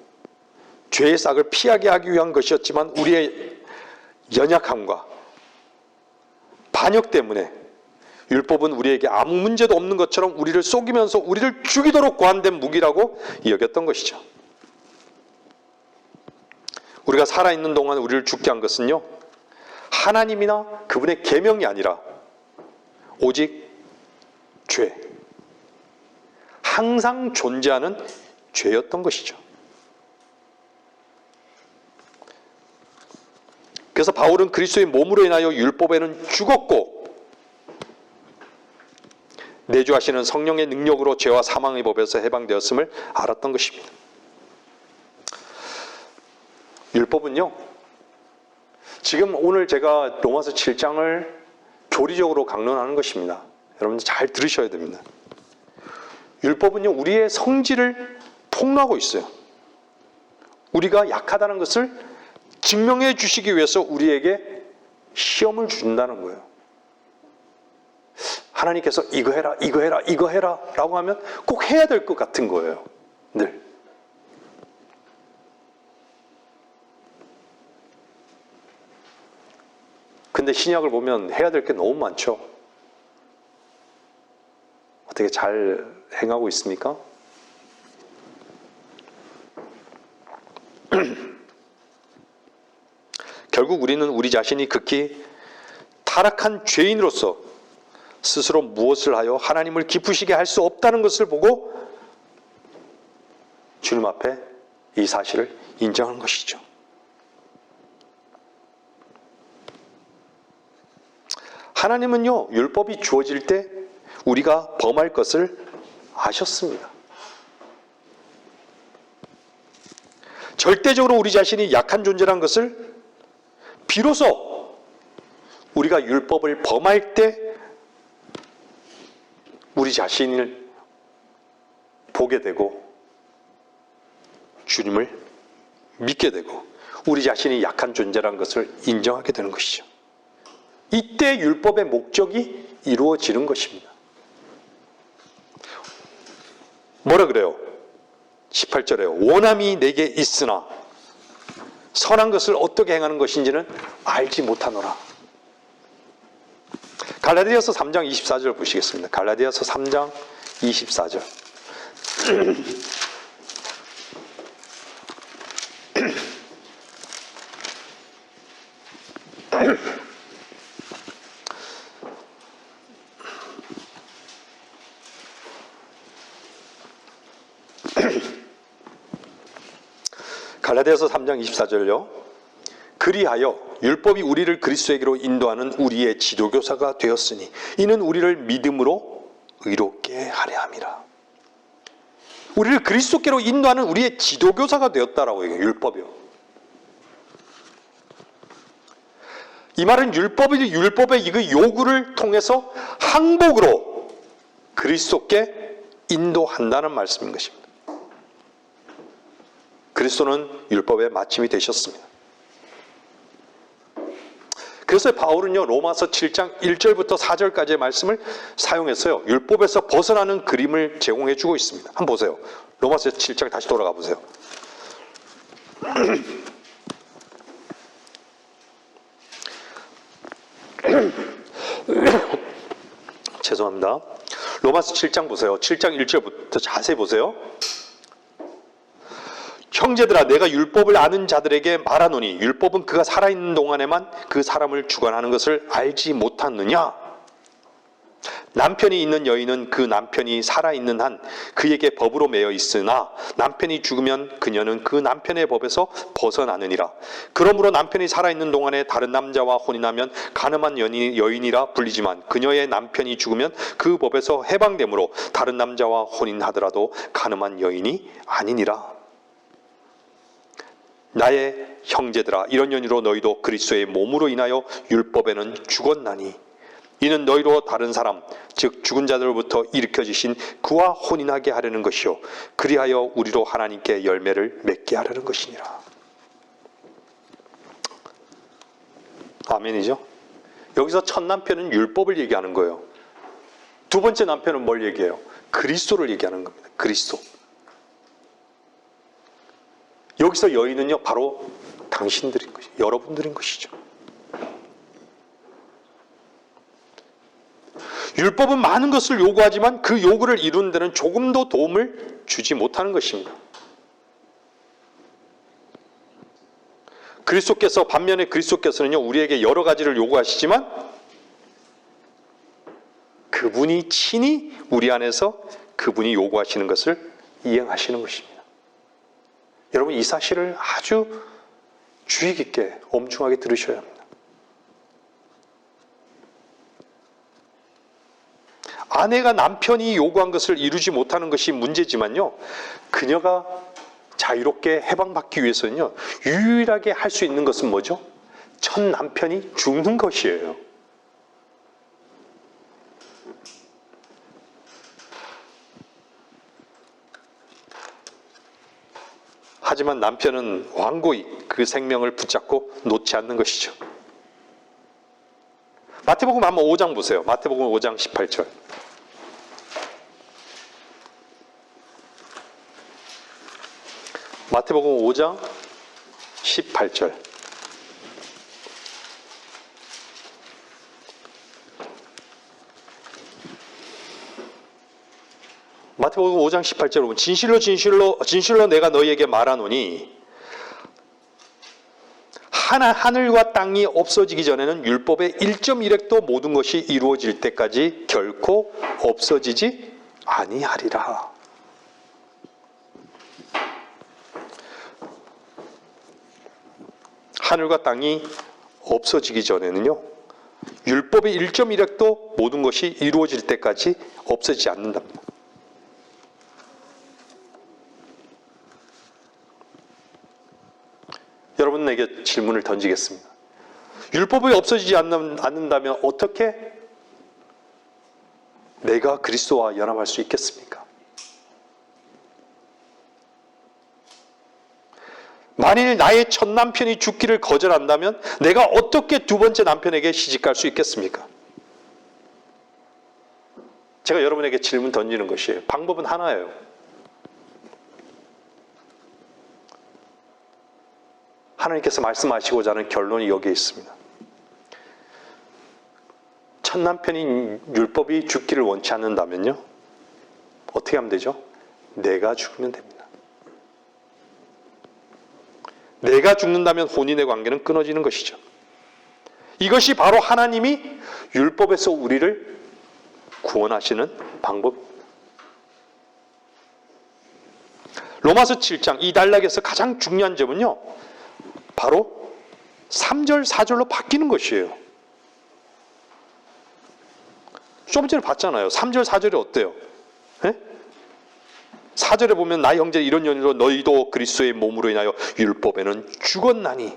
Speaker 1: 죄의 싹을 피하게 하기 위한 것이었지만 우리의 연약함과 반역 때문에 율법은 우리에게 아무 문제도 없는 것처럼 우리를 속이면서 우리를 죽이도록 고안된 무기라고 여겼던 것이죠. 우리가 살아있는 동안 우리를 죽게 한 것은요, 하나님이나 그분의 계명이 아니라 오직 죄, 항상 존재하는 죄였던 것이죠. 그래서 바울은 그리스도의 몸으로 인하여 율법에는 죽었고 내주하시는 성령의 능력으로 죄와 사망의 법에서 해방되었음을 알았던 것입니다. 율법은요, 지금 오늘 제가 로마서 7장을 교리적으로 강론하는 것입니다. 여러분들 잘 들으셔야 됩니다. 율법은요, 우리의 성질을 폭로하고 있어요. 우리가 약하다는 것을 증명해 주시기 위해서 우리에게 시험을 준다는 거예요. 하나님께서 이거 해라, 이거 해라, 이거 해라 라고 하면 꼭 해야 될 것 같은 거예요. 늘. 근데 신약을 보면 해야 될 게 너무 많죠. 어떻게 잘 행하고 있습니까? 결국 우리는 우리 자신이 극히 타락한 죄인으로서 스스로 무엇을 하여 하나님을 기쁘시게 할 수 없다는 것을 보고 주님 앞에 이 사실을 인정하는 것이죠. 하나님은요, 율법이 주어질 때 우리가 범할 것을 아셨습니다. 절대적으로 우리 자신이 약한 존재라는 것을 비로소 우리가 율법을 범할 때 우리 자신을 보게 되고 주님을 믿게 되고 우리 자신이 약한 존재라는 것을 인정하게 되는 것이죠. 이때 율법의 목적이 이루어지는 것입니다. 뭐라 그래요? 18절에요. 원함이 내게 있으나 선한 것을 어떻게 행하는 것인지는 알지 못하노라. 갈라디아서 3장 24절 보시겠습니다. 갈라디아서 3장 24절. 갈라디아서 3장 24절요. 그리하여 율법이 우리를 그리스도에게로 인도하는 우리의 지도교사가 되었으니 이는 우리를 믿음으로 의롭게 하려 함이라. 우리를 그리스도께로 인도하는 우리의 지도교사가 되었다라고 얘기해요. 율법이요. 이 말은 율법의 이 요구를 통해서 항복으로 그리스도께 인도한다는 말씀인 것입니다. 그리스도는 율법의 마침이 되셨습니다. 그래서 바울은요, 로마서 7장 1절부터 4절까지의 말씀을 사용했어요. 율법에서 벗어나는 그림을 제공해 주고 있습니다. 한번 보세요. 로마서 7장 다시 돌아가 보세요. 죄송합니다. 로마서 7장 보세요. 7장 1절부터 자세히 보세요. 형제들아, 내가 율법을 아는 자들에게 말하노니 율법은 그가 살아있는 동안에만 그 사람을 주관하는 것을 알지 못하느냐? 남편이 있는 여인은 그 남편이 살아있는 한 그에게 법으로 매여 있으나 남편이 죽으면 그녀는 그 남편의 법에서 벗어나느니라. 그러므로 남편이 살아있는 동안에 다른 남자와 혼인하면 간음한 여인이라 불리지만 그녀의 남편이 죽으면 그 법에서 해방되므로 다른 남자와 혼인하더라도 간음한 여인이 아니니라. 나의 형제들아, 이런 연유로 너희도 그리스도의 몸으로 인하여 율법에는 죽었나니 이는 너희로 다른 사람 즉 죽은 자들로부터 일으켜지신 그와 혼인하게 하려는 것이요 그리하여 우리로 하나님께 열매를 맺게 하려는 것이니라. 아멘이죠? 여기서 첫 남편은 율법을 얘기하는 거예요. 두 번째 남편은 뭘 얘기해요? 그리스도를 얘기하는 겁니다. 그리스도. 여기서 여인은요, 바로 당신들인 것이죠. 여러분들인 것이죠. 율법은 많은 것을 요구하지만 그 요구를 이루는 데는 조금도 도움을 주지 못하는 것입니다. 반면에 그리스도께서는요, 우리에게 여러 가지를 요구하시지만 그분이 친히 우리 안에서 그분이 요구하시는 것을 이행하시는 것입니다. 여러분, 이 사실을 아주 주의 깊게 엄중하게 들으셔야 합니다. 아내가 남편이 요구한 것을 이루지 못하는 것이 문제지만요, 그녀가 자유롭게 해방받기 위해서는요, 유일하게 할 수 있는 것은 뭐죠? 첫 남편이 죽는 것이에요. 하지만 남편은 완고히 그 생명을 붙잡고 놓지 않는 것이죠. 마태복음 한번 5장 보세요. 마태복음 5장 18절. 마태복음 5장 18절. 마태복음 5장 18절 보면 진실로 내가 너희에게 말하노니 하늘과 땅이 없어지기 전에는 율법의 1.1획도 모든 것이 이루어질 때까지 결코 없어지지 아니하리라. 하늘과 땅이 없어지기 전에는요, 율법의 1.1획도 모든 것이 이루어질 때까지 없어지지 않는답니다. 여러분에게 질문을 던지겠습니다. 율법이 없어지지 않는다면 어떻게 내가 그리스도와 연합할 수 있겠습니까? 만일 나의 첫 남편이 죽기를 거절한다면 내가 어떻게 두 번째 남편에게 시집갈 수 있겠습니까? 제가 여러분에게 질문 던지는 것이에요. 방법은 하나예요. 하나님께서 말씀하시고자 하는 결론이 여기에 있습니다. 첫 남편인 율법이 죽기를 원치 않는다면요, 어떻게 하면 되죠? 내가 죽으면 됩니다. 내가 죽는다면 혼인의 관계는 끊어지는 것이죠. 이것이 바로 하나님이 율법에서 우리를 구원하시는 방법입니다. 로마서 7장 이 단락에서 가장 중요한 점은요, 바로 3절, 4절로 바뀌는 것이에요. 좀 전에 봤잖아요. 3절, 4절이 어때요? 4절에 보면 나 형제 이런 연유로 너희도 그리스도의 몸으로 인하여 율법에는 죽었나니.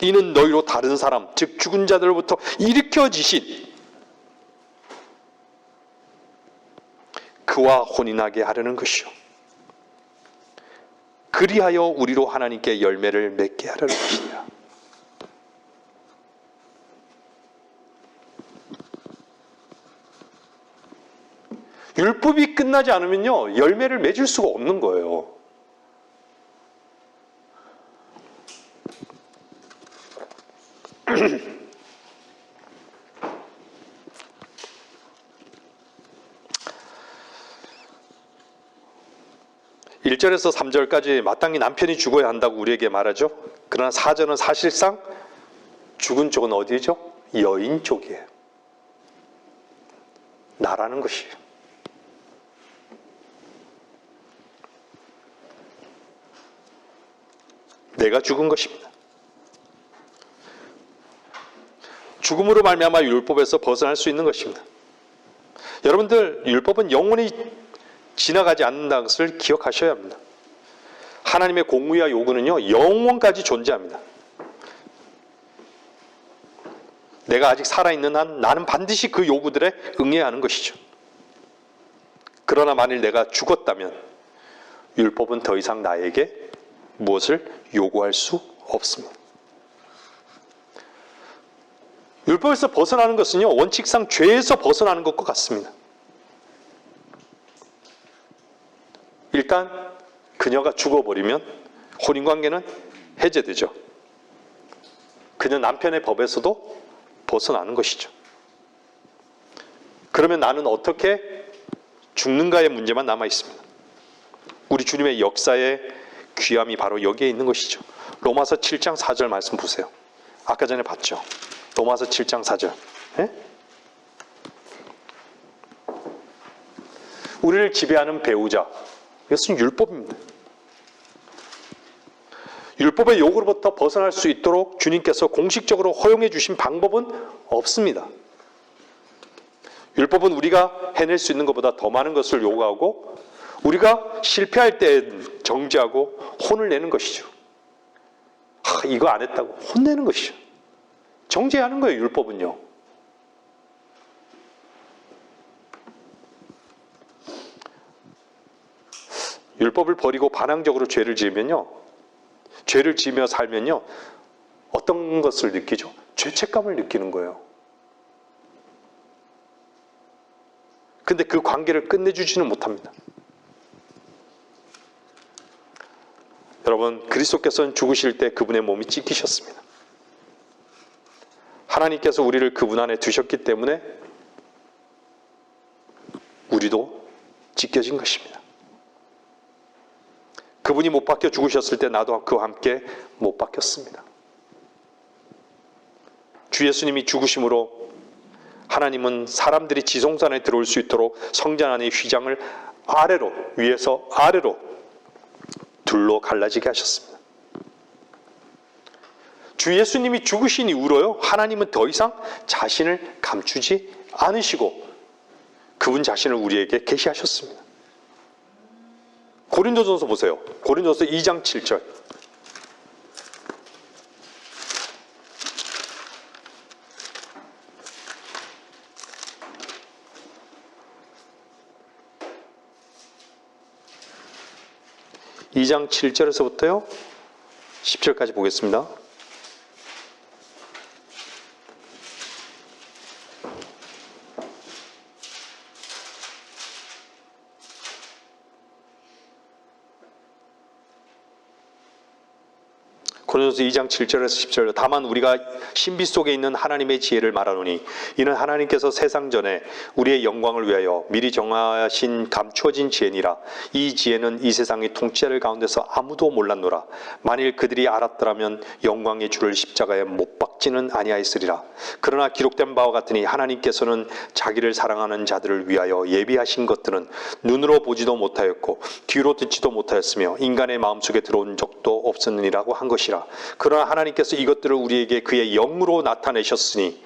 Speaker 1: 이는 너희로 다른 사람, 즉 죽은 자들로부터 일으켜지신 그와 혼인하게 하려는 것이요, 그리하여 우리로 하나님께 열매를 맺게 하려는 것이니라. 율법이 끝나지 않으면요, 열매를 맺을 수가 없는 거예요. (1절에서) (3절까지) 마땅히 남편이 죽어야 한다고 우리에게 말하죠. 그러나 (4절은) 사실상 죽은 쪽은 어디죠? 여인 쪽이에요. 나라는 것이에요. 내가 죽은 것입니다. 죽음으로 말미암아 율법에서 벗어날 수 있는 것입니다. 여러분들, 율법은 영원히 지나가지 않는다는 것을 기억하셔야 합니다. 하나님의 공의와 요구는요, 영원까지 존재합니다. 내가 아직 살아있는 한 나는 반드시 그 요구들에 응해야 하는 것이죠. 그러나 만일 내가 죽었다면 율법은 더 이상 나에게 무엇을 요구할 수 없습니다. 율법에서 벗어나는 것은요, 원칙상 죄에서 벗어나는 것과 같습니다. 일단 그녀가 죽어버리면 혼인관계는 해제되죠. 그녀 남편의 법에서도 벗어나는 것이죠. 그러면 나는 어떻게 죽는가의 문제만 남아 있습니다. 우리 주님의 역사의 귀함이 바로 여기에 있는 것이죠. 로마서 7장 4절 말씀 보세요. 아까 전에 봤죠. 로마서 7장 4절. 우리를 지배하는 배우자, 이것은 율법입니다. 율법의 요구로부터 벗어날 수 있도록 주님께서 공식적으로 허용해 주신 방법은 없습니다. 율법은 우리가 해낼 수 있는 것보다 더 많은 것을 요구하고 우리가 실패할 때 정죄하고 혼을 내는 것이죠. 이거 안 했다고 혼내는 것이죠. 정죄하는 거예요, 율법은요. 율법을 버리고 반항적으로 죄를 지으면요, 죄를 지으며 살면요, 어떤 것을 느끼죠? 죄책감을 느끼는 거예요. 근데 그 관계를 끝내주지는 못합니다. 여러분, 그리스도께서는 죽으실 때 그분의 몸이 찢기셨습니다. 하나님께서 우리를 그분 안에 두셨기 때문에 우리도 찢겨진 것입니다. 그분이 못 박혀 죽으셨을 때 나도 그와 함께 못 박혔습니다. 주 예수님이 죽으심으로 하나님은 사람들이 지성산에 들어올 수 있도록 성전 안의 휘장을 아래로, 위에서 아래로 둘로 갈라지게 하셨습니다. 주 예수님이 죽으신 이후로요, 하나님은 더 이상 자신을 감추지 않으시고 그분 자신을 우리에게 계시하셨습니다. 고린도전서 보세요. 고린도전서 2장 7절. (2장 7절에서부터요) (10절까지) 보겠습니다. 고린도서 2장 7절에서 10절 다만 우리가 신비 속에 있는 하나님의 지혜를 말하노니 이는 하나님께서 세상 전에 우리의 영광을 위하여 미리 정하신 감추어진 지혜니라. 이 지혜는 이 세상의 통치자들 가운데서 아무도 몰랐노라. 만일 그들이 알았더라면 영광의 주를 십자가에 못 박지는 아니하였으리라. 그러나 기록된 바와 같으니 하나님께서는 자기를 사랑하는 자들을 위하여 예비하신 것들은 눈으로 보지도 못하였고 귀로 듣지도 못하였으며 인간의 마음속에 들어온 적도 없었느니라고 한 것이라. 그러나 하나님께서 이것들을 우리에게 그의 영으로 나타내셨으니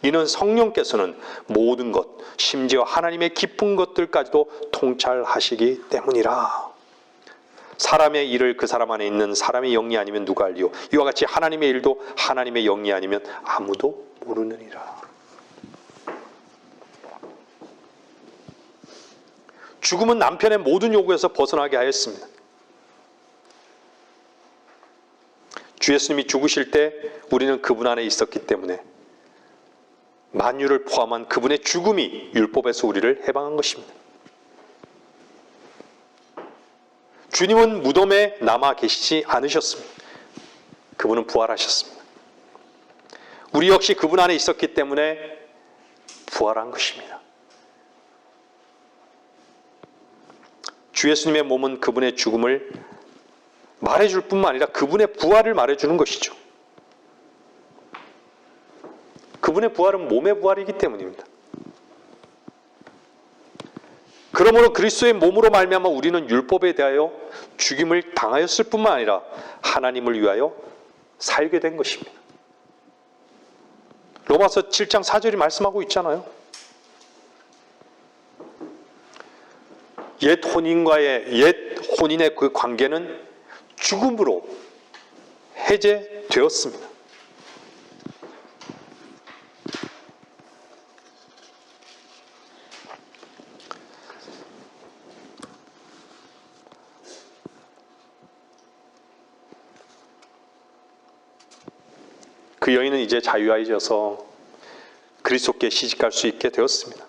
Speaker 1: 이는 성령께서는 모든 것 심지어 하나님의 깊은 것들까지도 통찰하시기 때문이라. 사람의 일을 그 사람 안에 있는 사람의 영이 아니면 누가 알리요. 이와 같이 하나님의 일도 하나님의 영이 아니면 아무도 모르느니라. 죽음은 남편의 모든 요구에서 벗어나게 하였습니다. 주 예수님이 죽으실 때 우리는 그분 안에 있었기 때문에 만유를 포함한 그분의 죽음이 율법에서 우리를 해방한 것입니다. 주님은 무덤에 남아 계시지 않으셨습니다. 그분은 부활하셨습니다. 우리 역시 그분 안에 있었기 때문에 부활한 것입니다. 주 예수님의 몸은 그분의 죽음을 말해줄 뿐만 아니라 그분의 부활을 말해주는 것이죠. 그분의 부활은 몸의 부활이기 때문입니다. 그러므로 그리스도의 몸으로 말미암아 우리는 율법에 대하여 죽임을 당하였을 뿐만 아니라 하나님을 위하여 살게 된 것입니다. 로마서 7장 4절이 말씀하고 있잖아요. 옛 혼인의 그 관계는 죽음으로 해제되었습니다. 그 여인은 이제 자유하여져서 그리스도께 시집갈 수 있게 되었습니다.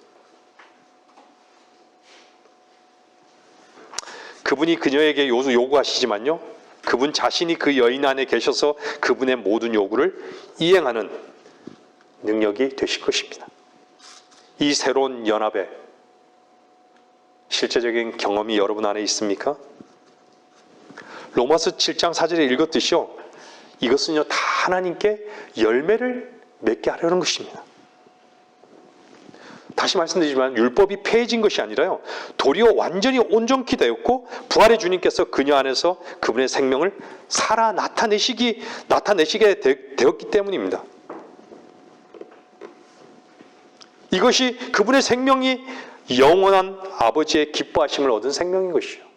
Speaker 1: 그분이 그녀에게 요구하시지만요, 그분 자신이 그 여인 안에 계셔서 그분의 모든 요구를 이행하는 능력이 되실 것입니다. 이 새로운 연합의 실제적인 경험이 여러분 안에 있습니까? 로마서 7장 4절에 읽었듯이요, 이것은요 다 하나님께 열매를 맺게 하려는 것입니다. 다시 말씀드리지만 율법이 폐해진 것이 아니라요, 도리어 완전히 온전케 되었고 부활의 주님께서 그녀 안에서 그분의 생명을 살아 나타내시게 되었기 때문입니다. 이것이 그분의 생명이 영원한 아버지의 기뻐하심을 얻은 생명인 것이죠.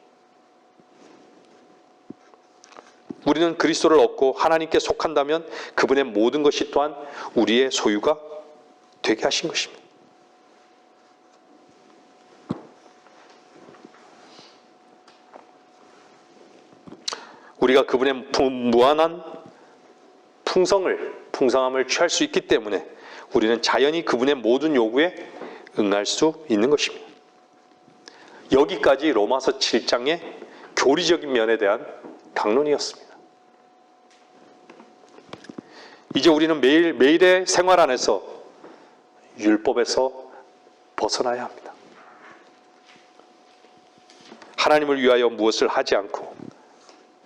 Speaker 1: 우리는 그리스도를 얻고 하나님께 속한다면 그분의 모든 것이 또한 우리의 소유가 되게 하신 것입니다. 우리가 그분의 무한한 풍성함을 취할 수 있기 때문에 우리는 자연히 그분의 모든 요구에 응할 수 있는 것입니다. 여기까지 로마서 7장의 교리적인 면에 대한 강론이었습니다. 이제 우리는 매일의 생활 안에서 율법에서 벗어나야 합니다. 하나님을 위하여 무엇을 하지 않고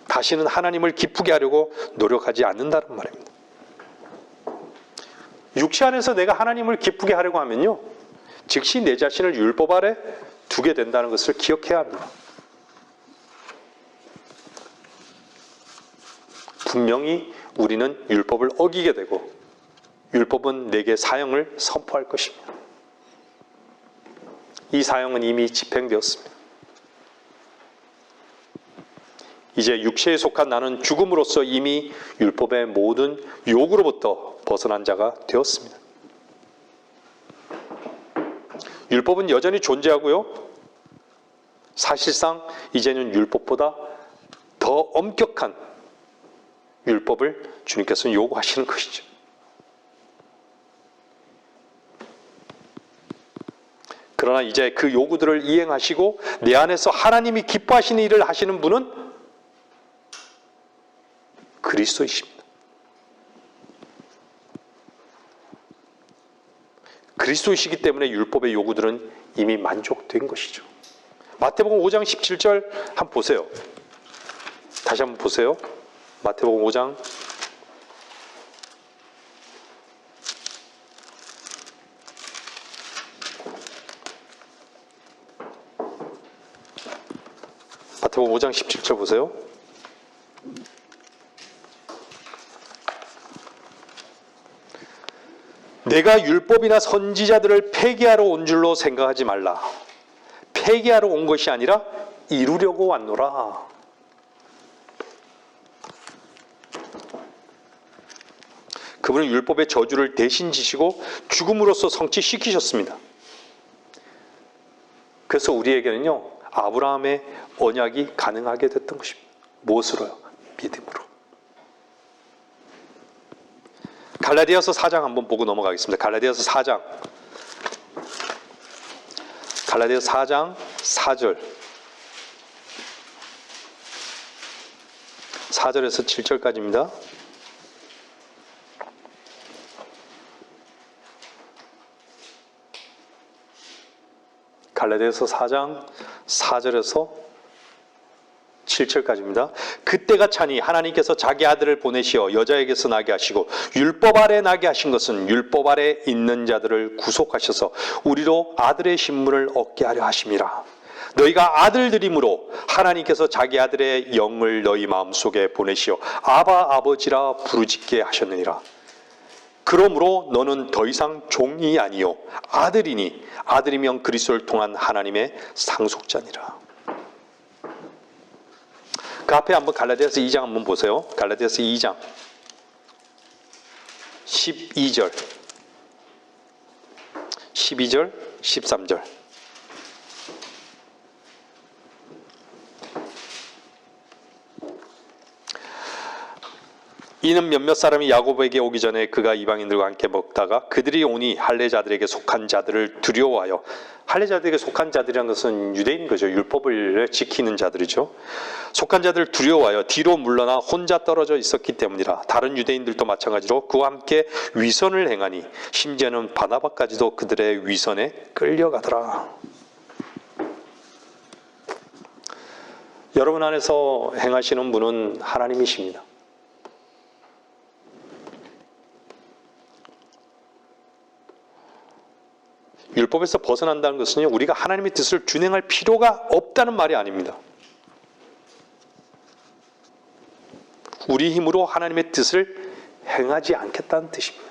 Speaker 1: 다시는 하나님을 기쁘게 하려고 노력하지 않는다는 말입니다. 육체 안에서 내가 하나님을 기쁘게 하려고 하면요, 즉시 내 자신을 율법 아래 두게 된다는 것을 기억해야 합니다. 분명히 우리는 율법을 어기게 되고 율법은 내게 사형을 선포할 것입니다. 이 사형은 이미 집행되었습니다. 이제 육체에 속한 나는 죽음으로써 이미 율법의 모든 요구로부터 벗어난 자가 되었습니다. 율법은 여전히 존재하고요, 사실상 이제는 율법보다 더 엄격한 율법을 주님께서는 요구하시는 것이죠. 그러나 이제 그 요구들을 이행하시고 내 안에서 하나님이 기뻐하시는 일을 하시는 분은 그리스도이십니다. 그리스도이시기 때문에 율법의 요구들은 이미 만족된 것이죠. 마태복음 5장 17절 한번 보세요. 다시 한번 보세요. 마태복음 5장 17절 보세요. 내가 율법이나 선지자들을 폐기하러 온 줄로 생각하지 말라. 폐기하러 온 것이 아니라 이루려고 왔노라. 그분은 율법의 저주를 대신 지시고 죽음으로써 성취시키셨습니다. 그래서 우리에게는요, 아브라함의 언약이 가능하게 됐던 것입니다. 무엇으로요? 믿음으로. 갈라디아서 4장 한번 보고 넘어가겠습니다. 갈라디아서 4장 4절 4절에서 7절까지입니다. 갈라디아서 4장 4절에서 7절까지입니다. 그때가 차니 하나님께서 자기 아들을 보내시어 여자에게서 나게 하시고 율법 아래 나게 하신 것은 율법 아래 있는 자들을 구속하셔서 우리로 아들의 신분을 얻게 하려 하심이라. 너희가 아들들이므로 하나님께서 자기 아들의 영을 너희 마음속에 보내시어 아바 아버지라 부르짖게 하셨느니라. 그러므로 너는 더 이상 종이 아니요 아들이니 아들이면 그리스도를 통한 하나님의 상속자니라. 그 앞에 한번 갈라디아서 2장 한번 보세요. 갈라디아서 2장 12절 13절 이는 몇몇 사람이 야고보에게 오기 전에 그가 이방인들과 함께 먹다가 그들이 오니 할례자들에게 속한 자들을 두려워하여, 할례자들에게 속한 자들이라는 것은 유대인 거죠. 율법을 지키는 자들이죠. 속한 자들을 두려워하여 뒤로 물러나 혼자 떨어져 있었기 때문이라. 다른 유대인들도 마찬가지로 그와 함께 위선을 행하니 심지어는 바나바까지도 그들의 위선에 끌려가더라. 여러분 안에서 행하시는 분은 하나님이십니다. 율법에서 벗어난다는 것은요, 우리가 하나님의 뜻을 준행할 필요가 없다는 말이 아닙니다. 우리 힘으로 하나님의 뜻을 행하지 않겠다는 뜻입니다.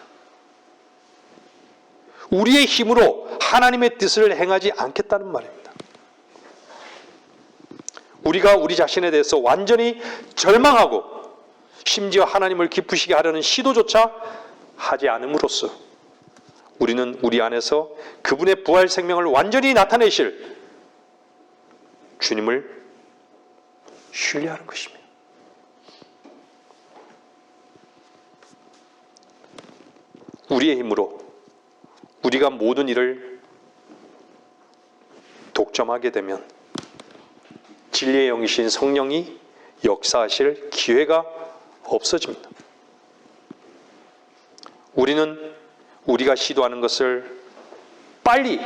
Speaker 1: 우리의 힘으로 하나님의 뜻을 행하지 않겠다는 말입니다. 우리가 우리 자신에 대해서 완전히 절망하고 심지어 하나님을 기쁘시게 하려는 시도조차 하지 않음으로써 우리는 우리 안에서 그분의 부활 생명을 완전히 나타내실 주님을 신뢰하는 것입니다. 우리의 힘으로 우리가 모든 일을 독점하게 되면 진리의 영이신 성령이 역사하실 기회가 없어집니다. 우리는 우리가 시도하는 것을 빨리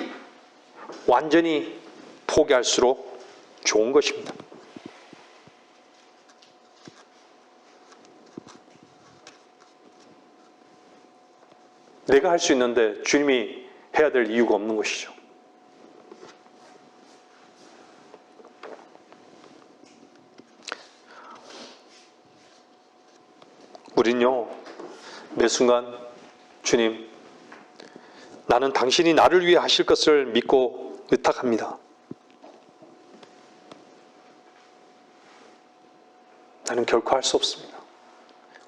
Speaker 1: 완전히 포기할수록 좋은 것입니다. 내가 할 수 있는데 주님이 해야 될 이유가 없는 것이죠. 우린요, 매 순간 주님, 나는 당신이 나를 위해 하실 것을 믿고 의탁합니다. 나는 결코 할 수 없습니다.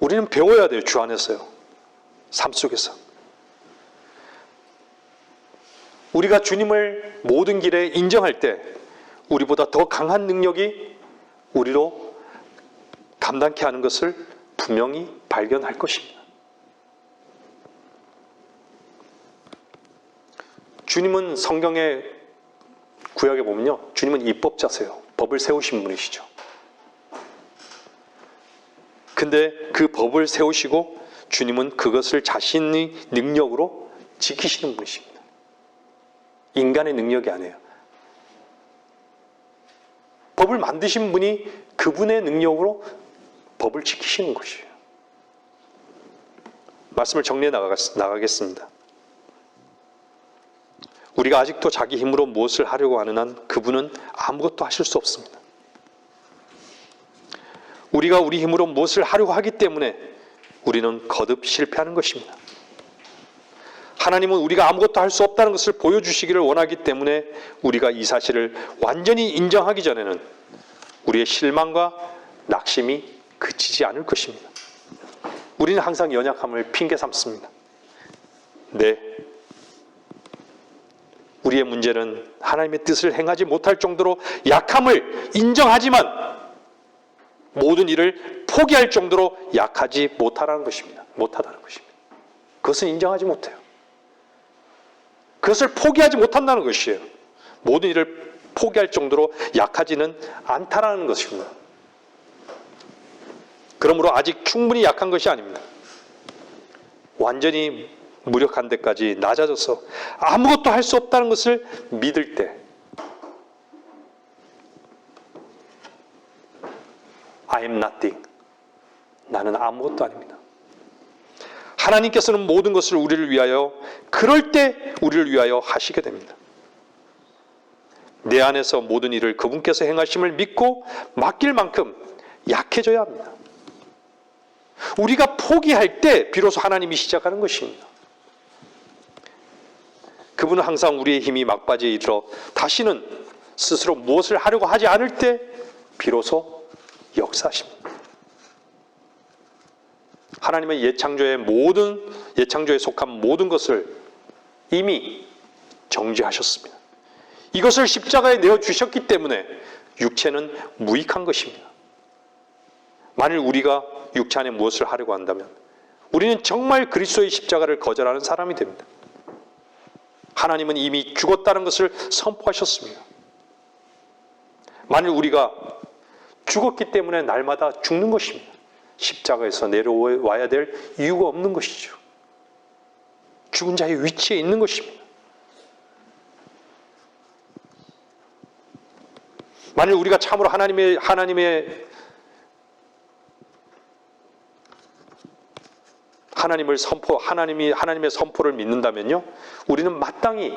Speaker 1: 우리는 배워야 돼요. 주 안에서요. 삶 속에서. 우리가 주님을 모든 길에 인정할 때 우리보다 더 강한 능력이 우리로 감당케 하는 것을 분명히 발견할 것입니다. 주님은 성경의 구약에 보면요, 주님은 입법자세요. 법을 세우신 분이시죠. 근데 그 법을 세우시고 주님은 그것을 자신의 능력으로 지키시는 분이십니다. 인간의 능력이 아니에요. 법을 만드신 분이 그분의 능력으로 법을 지키시는 것이에요. 말씀을 정리해 나가겠습니다. 우리가 아직도 자기 힘으로 무엇을 하려고 하는 한 그분은 아무것도 하실 수 없습니다. 우리가 우리 힘으로 무엇을 하려고 하기 때문에 우리는 거듭 실패하는 것입니다. 하나님은 우리가 아무것도 할 수 없다는 것을 보여주시기를 원하기 때문에 우리가 이 사실을 완전히 인정하기 전에는 우리의 실망과 낙심이 그치지 않을 것입니다. 우리는 항상 연약함을 핑계 삼습니다. 네, 우리의 문제는 하나님의 뜻을 행하지 못할 정도로 약함을 인정하지만 모든 일을 포기할 정도로 약하지 못하다는 것입니다. 그것은 인정하지 못해요. 그것을 포기하지 못한다는 것이에요. 모든 일을 포기할 정도로 약하지는 않다라는 것입니다. 그러므로 아직 충분히 약한 것이 아닙니다. 완전히 무력한 데까지 낮아져서 아무것도 할 수 없다는 것을 믿을 때 I am nothing. 나는 아무것도 아닙니다. 하나님께서는 모든 것을 우리를 위하여 그럴 때 우리를 위하여 하시게 됩니다. 내 안에서 모든 일을 그분께서 행하심을 믿고 맡길 만큼 약해져야 합니다. 우리가 포기할 때 비로소 하나님이 시작하는 것입니다. 그분은 항상 우리의 힘이 막바지에 이르러 다시는 스스로 무엇을 하려고 하지 않을 때 비로소 역사하십니다. 하나님은 예창조에 속한 모든 것을 이미 정죄하셨습니다. 이것을 십자가에 내어주셨기 때문에 육체는 무익한 것입니다. 만일 우리가 육체 안에 무엇을 하려고 한다면 우리는 정말 그리스도의 십자가를 거절하는 사람이 됩니다. 하나님은 이미 죽었다는 것을 선포하셨습니다. 만일 우리가 죽었기 때문에 날마다 죽는 것입니다. 십자가에서 내려와야 될 이유가 없는 것이죠. 죽은 자의 위치에 있는 것입니다. 만일 우리가 참으로 하나님의 선포를 믿는다면요, 우리는 마땅히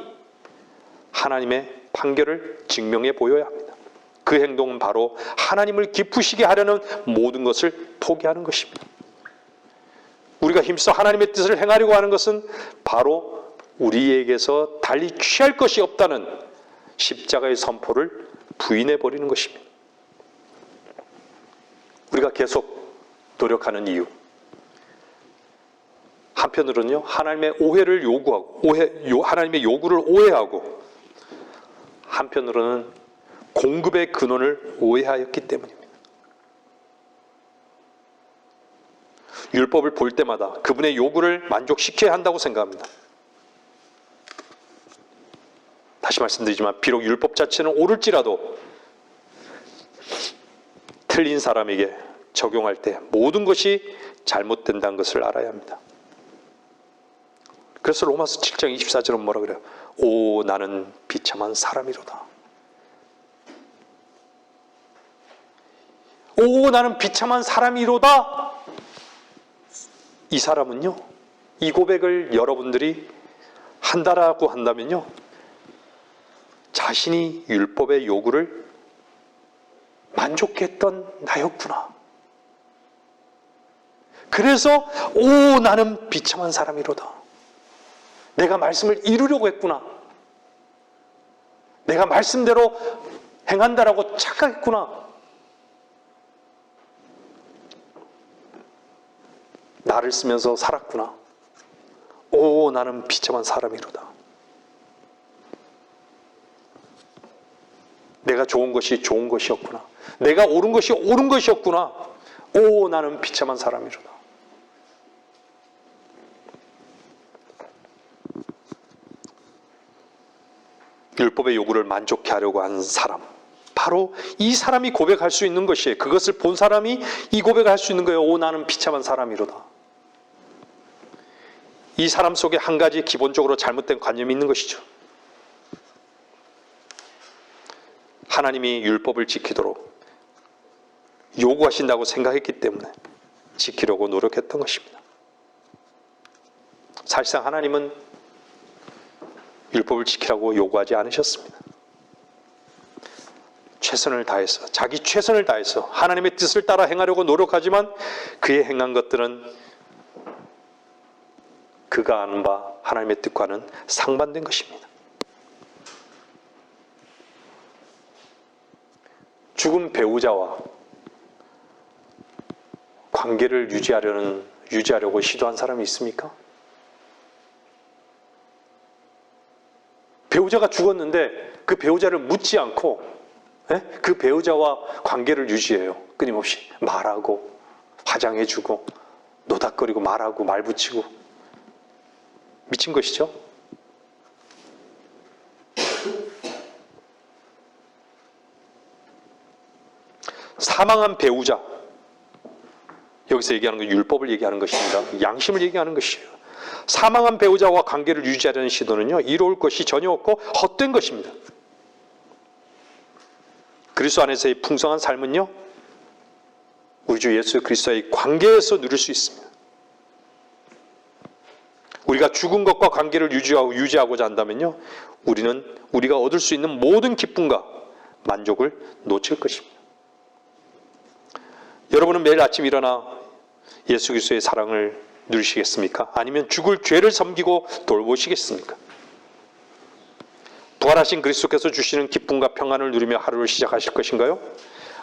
Speaker 1: 하나님의 판결을 증명해 보여야 합니다. 그 행동은 바로 하나님을 기쁘시게 하려는 모든 것을 포기하는 것입니다. 우리가 힘써 하나님의 뜻을 행하려고 하는 것은 바로 우리에게서 달리 취할 것이 없다는 십자가의 선포를 부인해 버리는 것입니다. 우리가 계속 노력하는 이유, 한편으로는요, 하나님의 오해를 요구하고 하나님의 요구를 오해하고, 한편으로는 공급의 근원을 오해하였기 때문입니다. 율법을 볼 때마다 그분의 요구를 만족시켜야 한다고 생각합니다. 다시 말씀드리지만 비록 율법 자체는 옳을지라도 틀린 사람에게 적용할 때 모든 것이 잘못된다는 것을 알아야 합니다. 그래서 로마서 7장 24절은 뭐라 그래요? 오, 나는 비참한 사람이로다. 오, 나는 비참한 사람이로다. 이 사람은요, 이 고백을 여러분들이 한다라고 한다면요, 자신이 율법의 요구를 만족했던 나였구나. 그래서 오, 나는 비참한 사람이로다. 내가 말씀을 이루려고 했구나. 내가 말씀대로 행한다라고 착각했구나. 나를 쓰면서 살았구나. 오, 나는 비참한 사람이로다. 내가 좋은 것이 좋은 것이었구나. 내가 옳은 것이 옳은 것이었구나. 오, 나는 비참한 사람이로다. 율법의 요구를 만족해 하려고 하는 사람, 바로 이 사람이 고백할 수 있는 것이에요. 그것을 본 사람이 이 고백을 할 수 있는 거예요. 오, 나는 비참한 사람이로다. 이 사람 속에 한 가지 기본적으로 잘못된 관념이 있는 것이죠. 하나님이 율법을 지키도록 요구하신다고 생각했기 때문에 지키려고 노력했던 것입니다. 사실상 하나님은 율법을 지키라고 요구하지 않으셨습니다. 최선을 다해서, 자기 최선을 다해서 하나님의 뜻을 따라 행하려고 노력하지만 그의 행한 것들은 그가 아는 바 하나님의 뜻과는 상반된 것입니다. 죽은 배우자와 관계를 유지하려고 시도한 사람이 있습니까? 배우자가 죽었는데 그 배우자를 묻지 않고 그 배우자와 관계를 유지해요. 끊임없이 말하고 화장해주고 노닥거리고 말하고 말 붙이고. 미친 것이죠. 사망한 배우자, 여기서 얘기하는 건 율법을 얘기하는 것입니다. 양심을 얘기하는 것이에요. 사망한 배우자와 관계를 유지하려는 시도는요, 이로울 것이 전혀 없고 헛된 것입니다. 그리스도 안에서의 풍성한 삶은요, 우리 주 예수 그리스도의 관계에서 누릴 수 있습니다. 우리가 죽은 것과 관계를 유지하고자 한다면요, 우리가 얻을 수 있는 모든 기쁨과 만족을 놓칠 것입니다. 여러분은 매일 아침 일어나 예수 그리스도의 사랑을 누리시겠습니까? 아니면 죽을 죄를 섬기고 돌보시겠습니까? 부활하신 그리스도께서 주시는 기쁨과 평안을 누리며 하루를 시작하실 것인가요?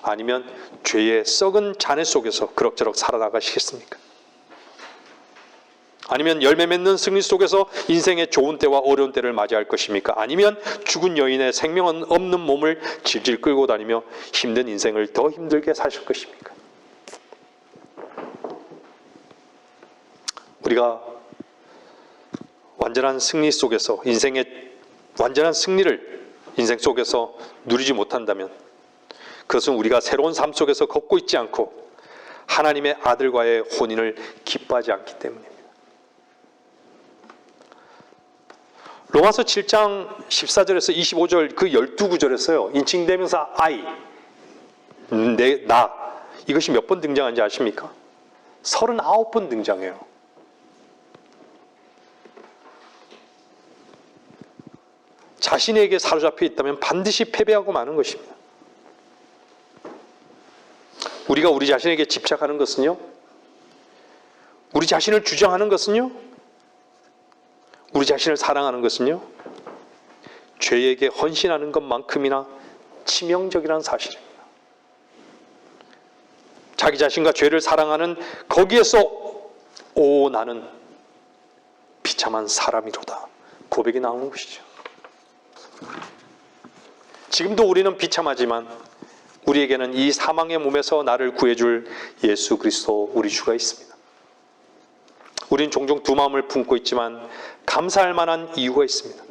Speaker 1: 아니면 죄의 썩은 잔해 속에서 그럭저럭 살아나가시겠습니까? 아니면 열매 맺는 승리 속에서 인생의 좋은 때와 어려운 때를 맞이할 것입니까? 아니면 죽은 여인의 생명 없는 몸을 질질 끌고 다니며 힘든 인생을 더 힘들게 사실 것입니까? 우리가 완전한 승리 속에서 인생의 완전한 승리를 인생 속에서 누리지 못한다면 그것은 우리가 새로운 삶 속에서 걷고 있지 않고 하나님의 아들과의 혼인을 기뻐하지 않기 때문입니다. 로마서 7장 14절에서 25절 그 12구절에서요. 인칭대명사 I, 나, 이것이 몇 번 등장하는지 아십니까? 39번 등장해요. 자신에게 사로잡혀 있다면 반드시 패배하고 마는 것입니다. 우리가 우리 자신에게 집착하는 것은요, 우리 자신을 주장하는 것은요, 우리 자신을 사랑하는 것은요, 죄에게 헌신하는 것만큼이나 치명적이라는 사실입니다. 자기 자신과 죄를 사랑하는 거기에서 오, 나는 비참한 사람이로다 고백이 나오는 것이죠. 지금도 우리는 비참하지만 우리에게는 이 사망의 몸에서 나를 구해줄 예수 그리스도 우리 주가 있습니다. 우린 종종 두 마음을 품고 있지만 감사할 만한 이유가 있습니다.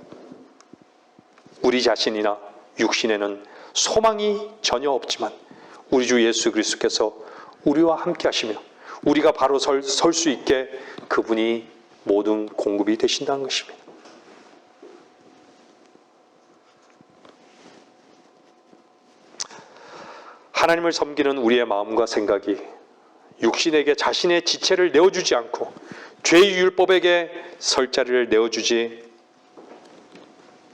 Speaker 1: 우리 자신이나 육신에는 소망이 전혀 없지만 우리 주 예수 그리스도께서 우리와 함께 하시며 우리가 바로 설 수 있게 그분이 모든 공급이 되신다는 것입니다. 하나님을 섬기는 우리의 마음과 생각이 육신에게 자신의 지체를 내어주지 않고 죄의 율법에게 설 자리를 내어주지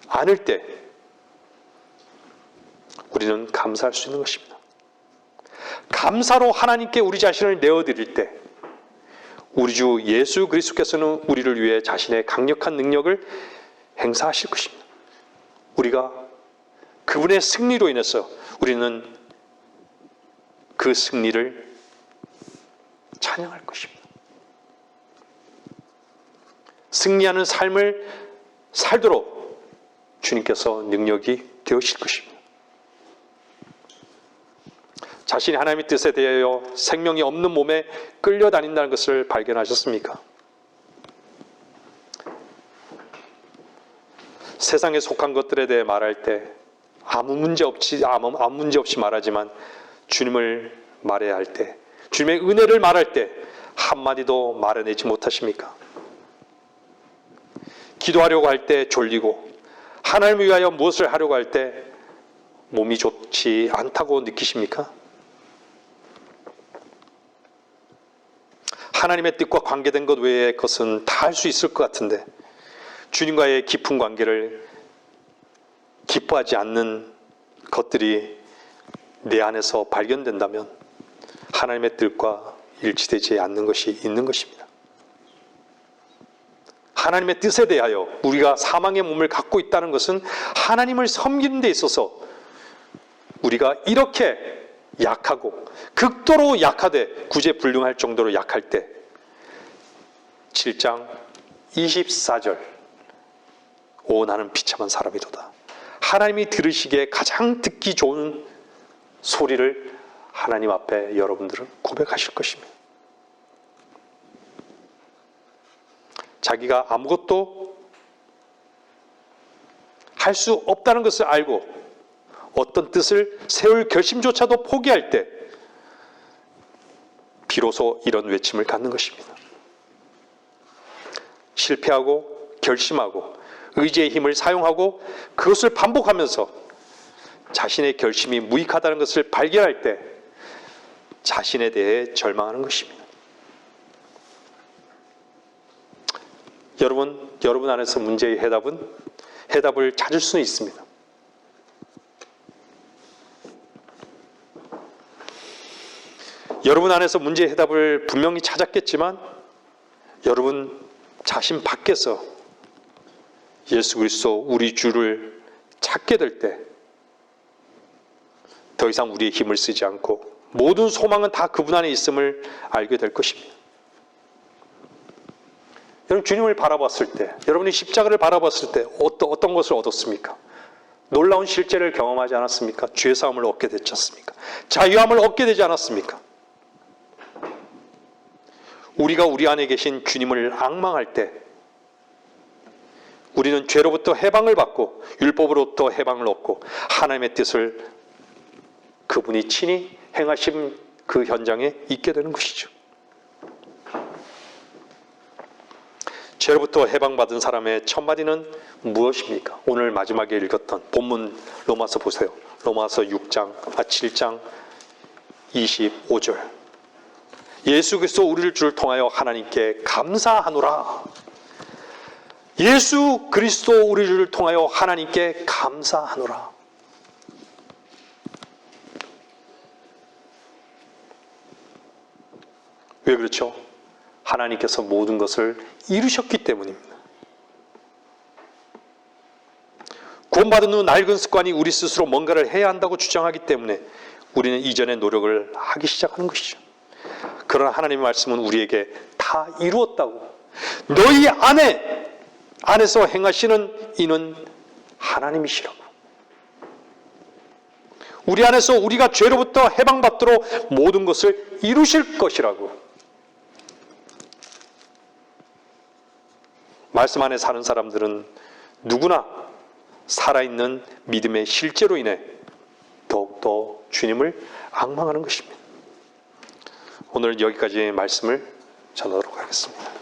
Speaker 1: 않을 때 우리는 감사할 수 있는 것입니다. 감사로 하나님께 우리 자신을 내어드릴 때 우리 주 예수 그리스도께서는 우리를 위해 자신의 강력한 능력을 행사하실 것입니다. 우리가 그분의 승리로 인해서 우리는 그 승리를 찬양할 것입니다. 승리하는 삶을 살도록 주님께서 능력이 되으실 것입니다. 자신이 하나님의 뜻에 대하여 생명이 없는 몸에 끌려다닌다는 것을 발견하셨습니까? 세상에 속한 것들에 대해 말할 때 아무 문제 없이 말하지만 주님을 말해야 할 때, 주님의 은혜를 말할 때 한마디도 말해내지 못하십니까? 기도하려고 할 때 졸리고 하나님을 위하여 무엇을 하려고 할 때 몸이 좋지 않다고 느끼십니까? 하나님의 뜻과 관계된 것 외의 것은 다 할 수 있을 것 같은데 주님과의 깊은 관계를 기뻐하지 않는 것들이 내 안에서 발견된다면 하나님의 뜻과 일치되지 않는 것이 있는 것입니다. 하나님의 뜻에 대하여 우리가 사망의 몸을 갖고 있다는 것은 하나님을 섬기는 데 있어서 우리가 이렇게 약하고 극도로 약하되 구제불능할 정도로 약할 때 7장 24절 오 나는 비참한 사람이로다. 하나님이 들으시기에 가장 듣기 좋은 소리를 하나님 앞에 여러분들은 고백하실 것입니다. 자기가 아무것도 할 수 없다는 것을 알고 어떤 뜻을 세울 결심조차도 포기할 때 비로소 이런 외침을 갖는 것입니다. 실패하고 결심하고 의지의 힘을 사용하고 그것을 반복하면서 자신의 결심이 무익하다는 것을 발견할 때 자신에 대해 절망하는 것입니다. 여러분 안에서 문제의 해답을 찾을 수는 있습니다. 여러분 안에서 문제의 해답을 분명히 찾았겠지만 여러분 자신 밖에서 예수 그리스도 우리 주를 찾게 될 때 더 이상 우리의 힘을 쓰지 않고 모든 소망은 다 그분 안에 있음을 알게 될 것입니다. 여러분 주님을 바라봤을 때, 여러분이 십자가를 바라봤을 때 어떤 것을 얻었습니까? 놀라운 실제를 경험하지 않았습니까? 죄사함을 얻게 됐지 않습니까? 자유함을 얻게 되지 않았습니까? 우리가 우리 안에 계신 주님을 앙망할 때 우리는 죄로부터 해방을 받고 율법으로부터 해방을 얻고 하나님의 뜻을 그분이 친히 행하신 그 현장에 있게 되는 것이죠. 죄로부터 해방받은 사람의 첫마디는 무엇입니까? 오늘 마지막에 읽었던 본문 로마서 보세요. 로마서 7장 25절. 예수 그리스도 우리를 주를 통하여 하나님께 감사하노라. 예수 그리스도 우리를 통하여 하나님께 감사하노라. 왜 그렇죠? 하나님께서 모든 것을 이루셨기 때문입니다. 구원받은 후 낡은 습관이 우리 스스로 뭔가를 해야 한다고 주장하기 때문에 우리는 이전의 노력을 하기 시작하는 것이죠. 그러나 하나님의 말씀은 우리에게 다 이루었다고. 너희 안에서 행하시는 이는 하나님이시라고. 우리 안에서 우리가 죄로부터 해방받도록 모든 것을 이루실 것이라고. 말씀 안에 사는 사람들은 누구나 살아있는 믿음의 실제로 인해 더욱더 주님을 앙망하는 것입니다. 오늘 여기까지 말씀을 전하도록 하겠습니다.